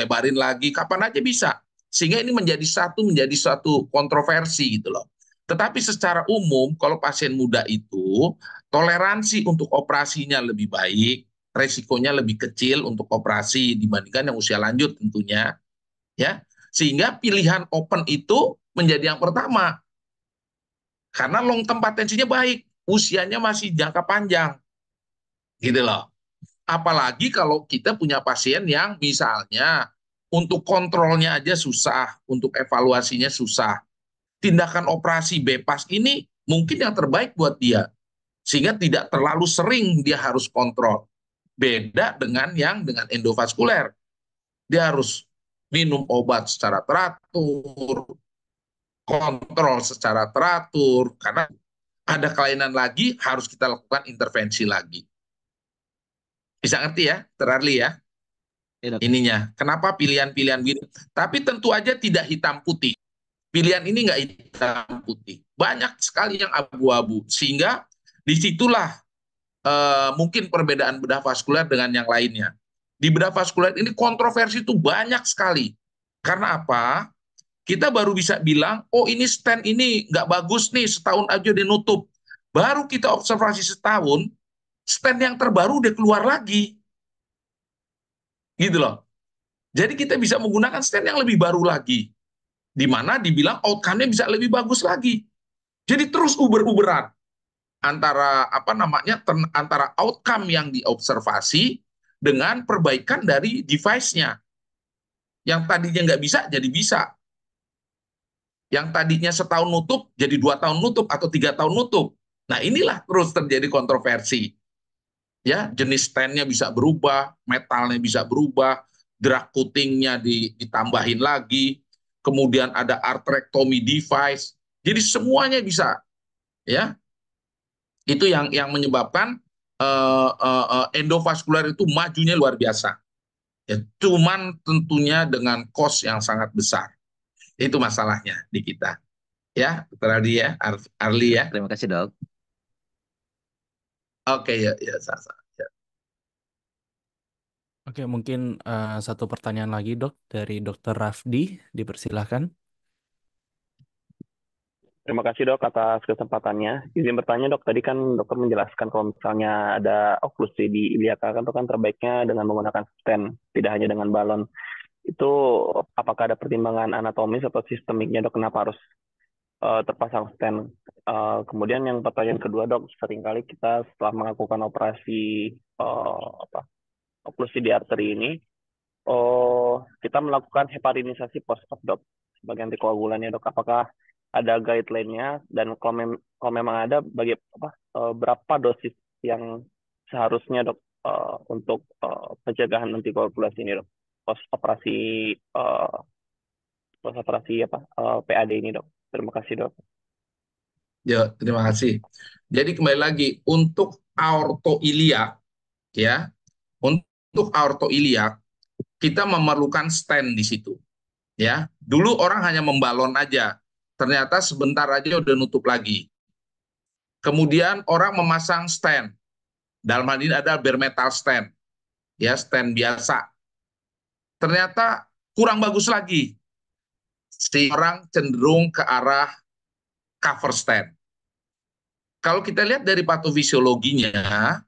kapan aja bisa. Sehingga ini menjadi suatu kontroversi gitu loh. Tetapi secara umum, kalau pasien muda itu, toleransi untuk operasinya lebih baik, resikonya lebih kecil untuk operasi dibandingkan yang usia lanjut tentunya. Ya, sehingga pilihan open itu menjadi yang pertama. Karena long term patensinya baik, usianya masih jangka panjang. Gitu loh. Apalagi kalau kita punya pasien yang misalnya untuk kontrolnya aja susah, untuk evaluasinya susah. Tindakan operasi bypass ini mungkin yang terbaik buat dia. Sehingga tidak terlalu sering dia harus kontrol. Beda dengan yang dengan endovaskuler. Dia harus minum obat secara teratur, kontrol secara teratur, karena ada kelainan lagi harus kita lakukan intervensi lagi. Bisa ngerti ya, Terarli ya? Ya, dok. Ininya. Kenapa pilihan-pilihan gini? Tapi tentu aja tidak hitam putih. Pilihan ini nggak hitam putih. Banyak sekali yang abu-abu. Sehingga disitulah mungkin perbedaan bedah vaskuler dengan yang lainnya. Di bedah vaskuler ini kontroversi itu banyak sekali. Karena apa? Kita baru bisa bilang, oh ini stent ini nggak bagus nih, setahun aja dia nutup. Baru kita observasi setahun, stent yang terbaru udah keluar lagi. Gitu loh. Jadi kita bisa menggunakan stent yang lebih baru lagi. Di mana dibilang outcome-nya bisa lebih bagus lagi. Jadi terus uber-uberan antara antara outcome yang diobservasi dengan perbaikan dari device-nya. Yang tadinya nggak bisa jadi bisa. Yang tadinya setahun nutup jadi 2 tahun nutup atau 3 tahun nutup. Nah inilah terus terjadi kontroversi. Ya, jenis stennya bisa berubah, metalnya bisa berubah, drug coatingnya ditambahin lagi, kemudian ada arthrectomy device. Jadi semuanya bisa, ya. Itu yang menyebabkan endovaskular itu majunya luar biasa. Ya, cuman tentunya dengan cost yang sangat besar. Itu masalahnya di kita. Ya, Dr. Arli ya, Arli ya. Terima kasih, dok. Oke, ya, ya, Sasa. Ya. Oke, mungkin satu pertanyaan lagi, Dok, dari Dokter Rafdi, dipersilahkan. Terima kasih dok atas kesempatannya. Izin bertanya dok, tadi kan dokter menjelaskan kalau misalnya ada oklusi di iliaka kan itu kan terbaiknya dengan menggunakan stent, tidak hanya dengan balon. Itu apakah ada pertimbangan anatomis atau sistemiknya dok, kenapa harus terpasang stent? Kemudian yang pertanyaan kedua dok, seringkali kita setelah melakukan operasi oklusi di arteri ini, kita melakukan heparinisasi post-op dok sebagai antikoagulannya dok. Apakah ada guideline-nya dan kalau memang ada berapa dosis yang seharusnya dok untuk pencegahan antikoagulasi ini dok post operasi PAD ini dok. Terima kasih dok. Ya, terima kasih. Jadi kembali lagi untuk aortoiliak ya, untuk aortoiliak kita memerlukan stent di situ. Ya, dulu orang hanya membalon aja, ternyata sebentar aja udah nutup lagi. Kemudian orang memasang stent, dalam hal ini ada bare metal stent, ya stent biasa. Ternyata kurang bagus lagi, si orang cenderung ke arah cover stent. Kalau kita lihat dari patofisiologinya,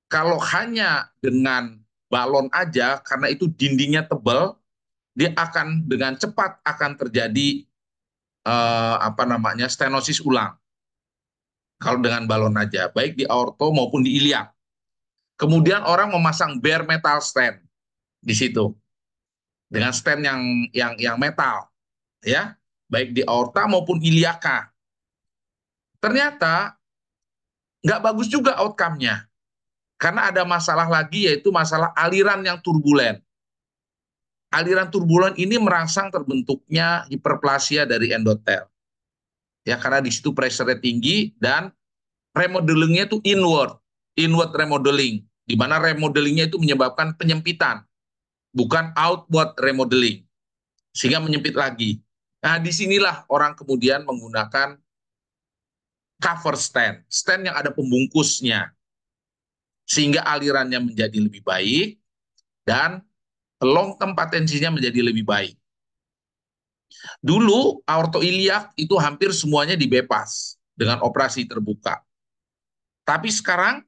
kalau hanya dengan balon aja, karena itu dindingnya tebal, dia akan dengan cepat akan terjadi stenosis ulang. Kalau dengan balon aja, baik di aorto maupun di iliak. Kemudian orang memasang bare metal stent di situ dengan stent yang metal, ya, baik di aorta maupun iliaka. Ternyata nggak bagus juga outcome-nya, karena ada masalah lagi, yaitu masalah aliran yang turbulen. Aliran turbulen ini merangsang terbentuknya hiperplasia dari endotel. Ya, karena di situ pressure-nya tinggi dan remodelingnya itu inward remodeling, di mana remodelingnya itu menyebabkan penyempitan, bukan outward remodeling, sehingga menyempit lagi. Nah, disinilah orang kemudian menggunakan cover stent, stent yang ada pembungkusnya, sehingga alirannya menjadi lebih baik dan long term patensinya menjadi lebih baik. Dulu aortoiliak itu hampir semuanya dibypass dengan operasi terbuka. Tapi sekarang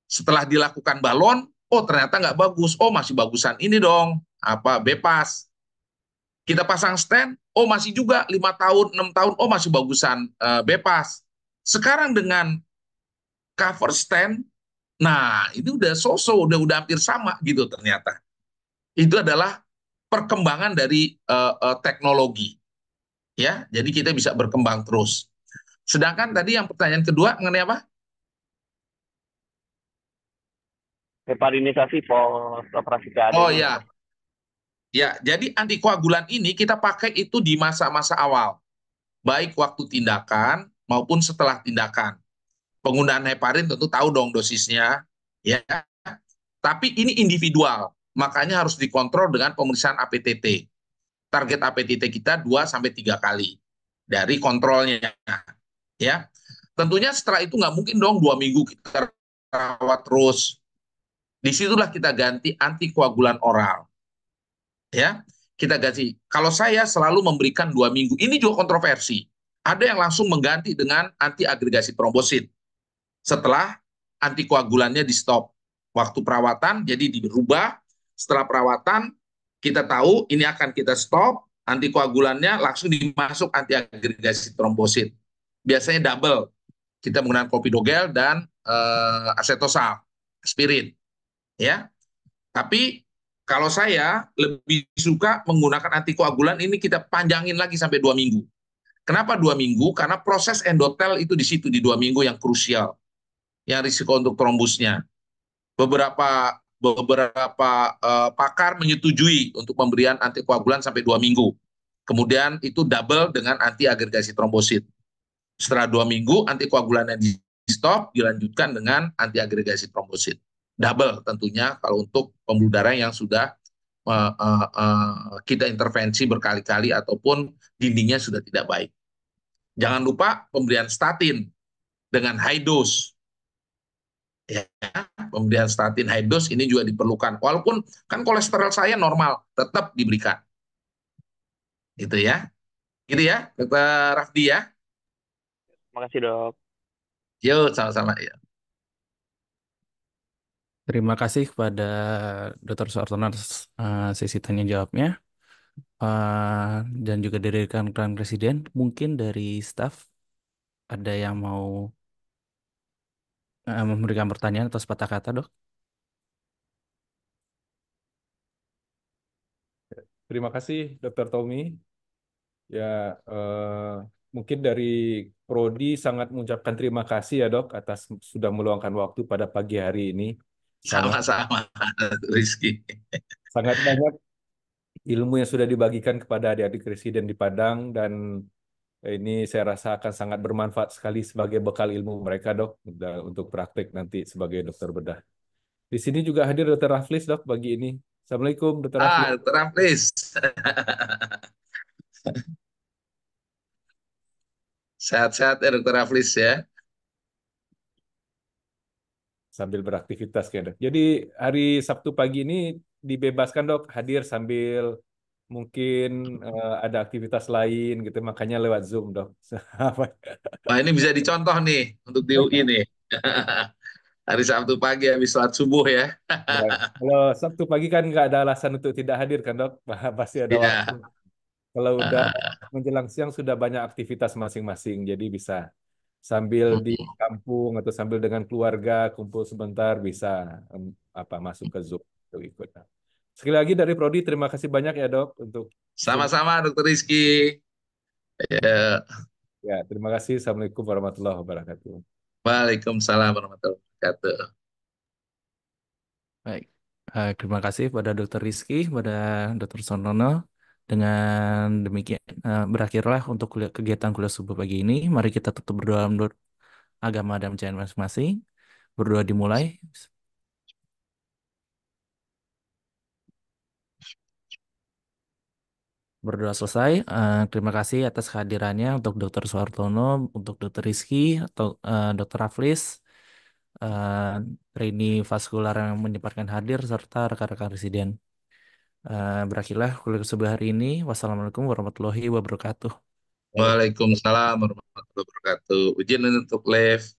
setelah dilakukan balon, oh ternyata nggak bagus, oh masih bagusan ini dong, bypass. Kita pasang stent, oh masih juga 5 tahun, 6 tahun, oh masih bagusan bypass. Sekarang dengan cover stent, nah itu udah udah hampir sama gitu ternyata. Itu adalah perkembangan dari teknologi. Ya, jadi kita bisa berkembang terus. Sedangkan tadi yang pertanyaan kedua mengenai apa? Heparinisasi post operasi PAD. Oh ya. Ya, jadi antikoagulan ini kita pakai itu di masa-masa awal. Baik waktu tindakan maupun setelah tindakan. Penggunaan heparin tentu tahu dong dosisnya, ya. Tapi ini individual, makanya harus dikontrol dengan pemeriksaan APTT. Target APTT kita 2-3 kali dari kontrolnya, ya. Tentunya setelah itu nggak mungkin dong 2 minggu kita rawat terus. Disitulah kita ganti antikoagulan oral, ya. Kita ganti. Kalau saya selalu memberikan 2 minggu. Ini juga kontroversi. Ada yang langsung mengganti dengan antiagregasi trombosit setelah antikoagulannya di stop. Waktu perawatan jadi dirubah. Setelah perawatan kita tahu ini akan kita stop, antikoagulannya langsung dimasuk antiagregasi trombosit. Biasanya double. Kita menggunakan clopidogrel dan asetosal, aspirin. Ya. Tapi kalau saya lebih suka menggunakan antikoagulan ini kita panjangin lagi sampai 2 minggu. Kenapa 2 minggu? Karena proses endotel itu di situ di 2 minggu yang krusial, yang risiko untuk trombusnya. Beberapa pakar menyetujui untuk pemberian antikoagulan sampai 2 minggu. Kemudian itu double dengan antiagregasi trombosit. Setelah 2 minggu antikoagulannya di stop, dilanjutkan dengan antiagregasi trombosit. Double tentunya kalau untuk pembuluh darah yang sudah kita intervensi berkali-kali ataupun dindingnya sudah tidak baik. Jangan lupa pemberian statin dengan high dose. Ya, pemberian statin high dose ini juga diperlukan. Walaupun kan kolesterol saya normal, tetap diberikan. Gitu ya. Gitu ya, Dr. Rafdi ya. Makasih dok. Yuk, sama-sama ya. Terima kasih kepada Dr. Suartono atas sesi tanya jawabnya. Dan juga dari rekan-rekan presiden, mungkin dari staf ada yang mau memberikan pertanyaan atau sepatah kata, dok? Terima kasih, Dr. Tommy. Ya, mungkin dari Prodi sangat mengucapkan terima kasih ya dok atas sudah meluangkan waktu pada pagi hari ini. Sangat Sama-sama, Rizky. sangat banyak ilmu yang sudah dibagikan kepada adik-adik residen di Padang dan ini saya rasa akan sangat bermanfaat sekali sebagai bekal ilmu mereka dok untuk praktek nanti sebagai dokter bedah. Di sini juga hadir Dr. Raflis dok pagi ini. Assalamualaikum Dr. Raflis. Terapis. Sehat-sehat ya, Dokter Raflis ya. Sambil beraktivitas kayak dok. Jadi hari Sabtu pagi ini dibebaskan dok hadir sambil mungkin ada aktivitas lain gitu makanya lewat Zoom dok. Wah, ini bisa dicontoh nih untuk di UI nih. Hari Sabtu pagi habis sholat subuh ya. Ya, kalau Sabtu pagi kan nggak ada alasan untuk tidak hadir kan dok, pasti ada waktu. Iya. Kalau udah menjelang siang sudah banyak aktivitas masing-masing, jadi bisa sambil di kampung atau sambil dengan keluarga kumpul sebentar bisa masuk ke Zoom untuk ikut. Sekali lagi dari Prodi terima kasih banyak ya dok untuk Zoom. Sama-sama, Dokter Rizky. Ya. Ya, terima kasih. Assalamualaikum warahmatullahi wabarakatuh. Waalaikumsalam warahmatullahi wabarakatuh. Baik, terima kasih pada Dr. Rizky, pada Dr. Sondono. Dengan demikian berakhirlah untuk kegiatan kuliah subuh pagi ini. Mari kita tutup berdoa menurut agama dan percayaan masing-masing. Berdoa dimulai. Berdoa selesai. Terima kasih atas kehadirannya untuk Dr. Suartono, untuk Dr. Rizky, atau Dr. Raflis, Rini Vaskular yang menyempatkan hadir, serta rekan-rekan residen. Berakhirlah kuliah subuh hari ini. Wassalamualaikum warahmatullahi wabarakatuh. Waalaikumsalam warahmatullahi wabarakatuh. Ujian untuk live.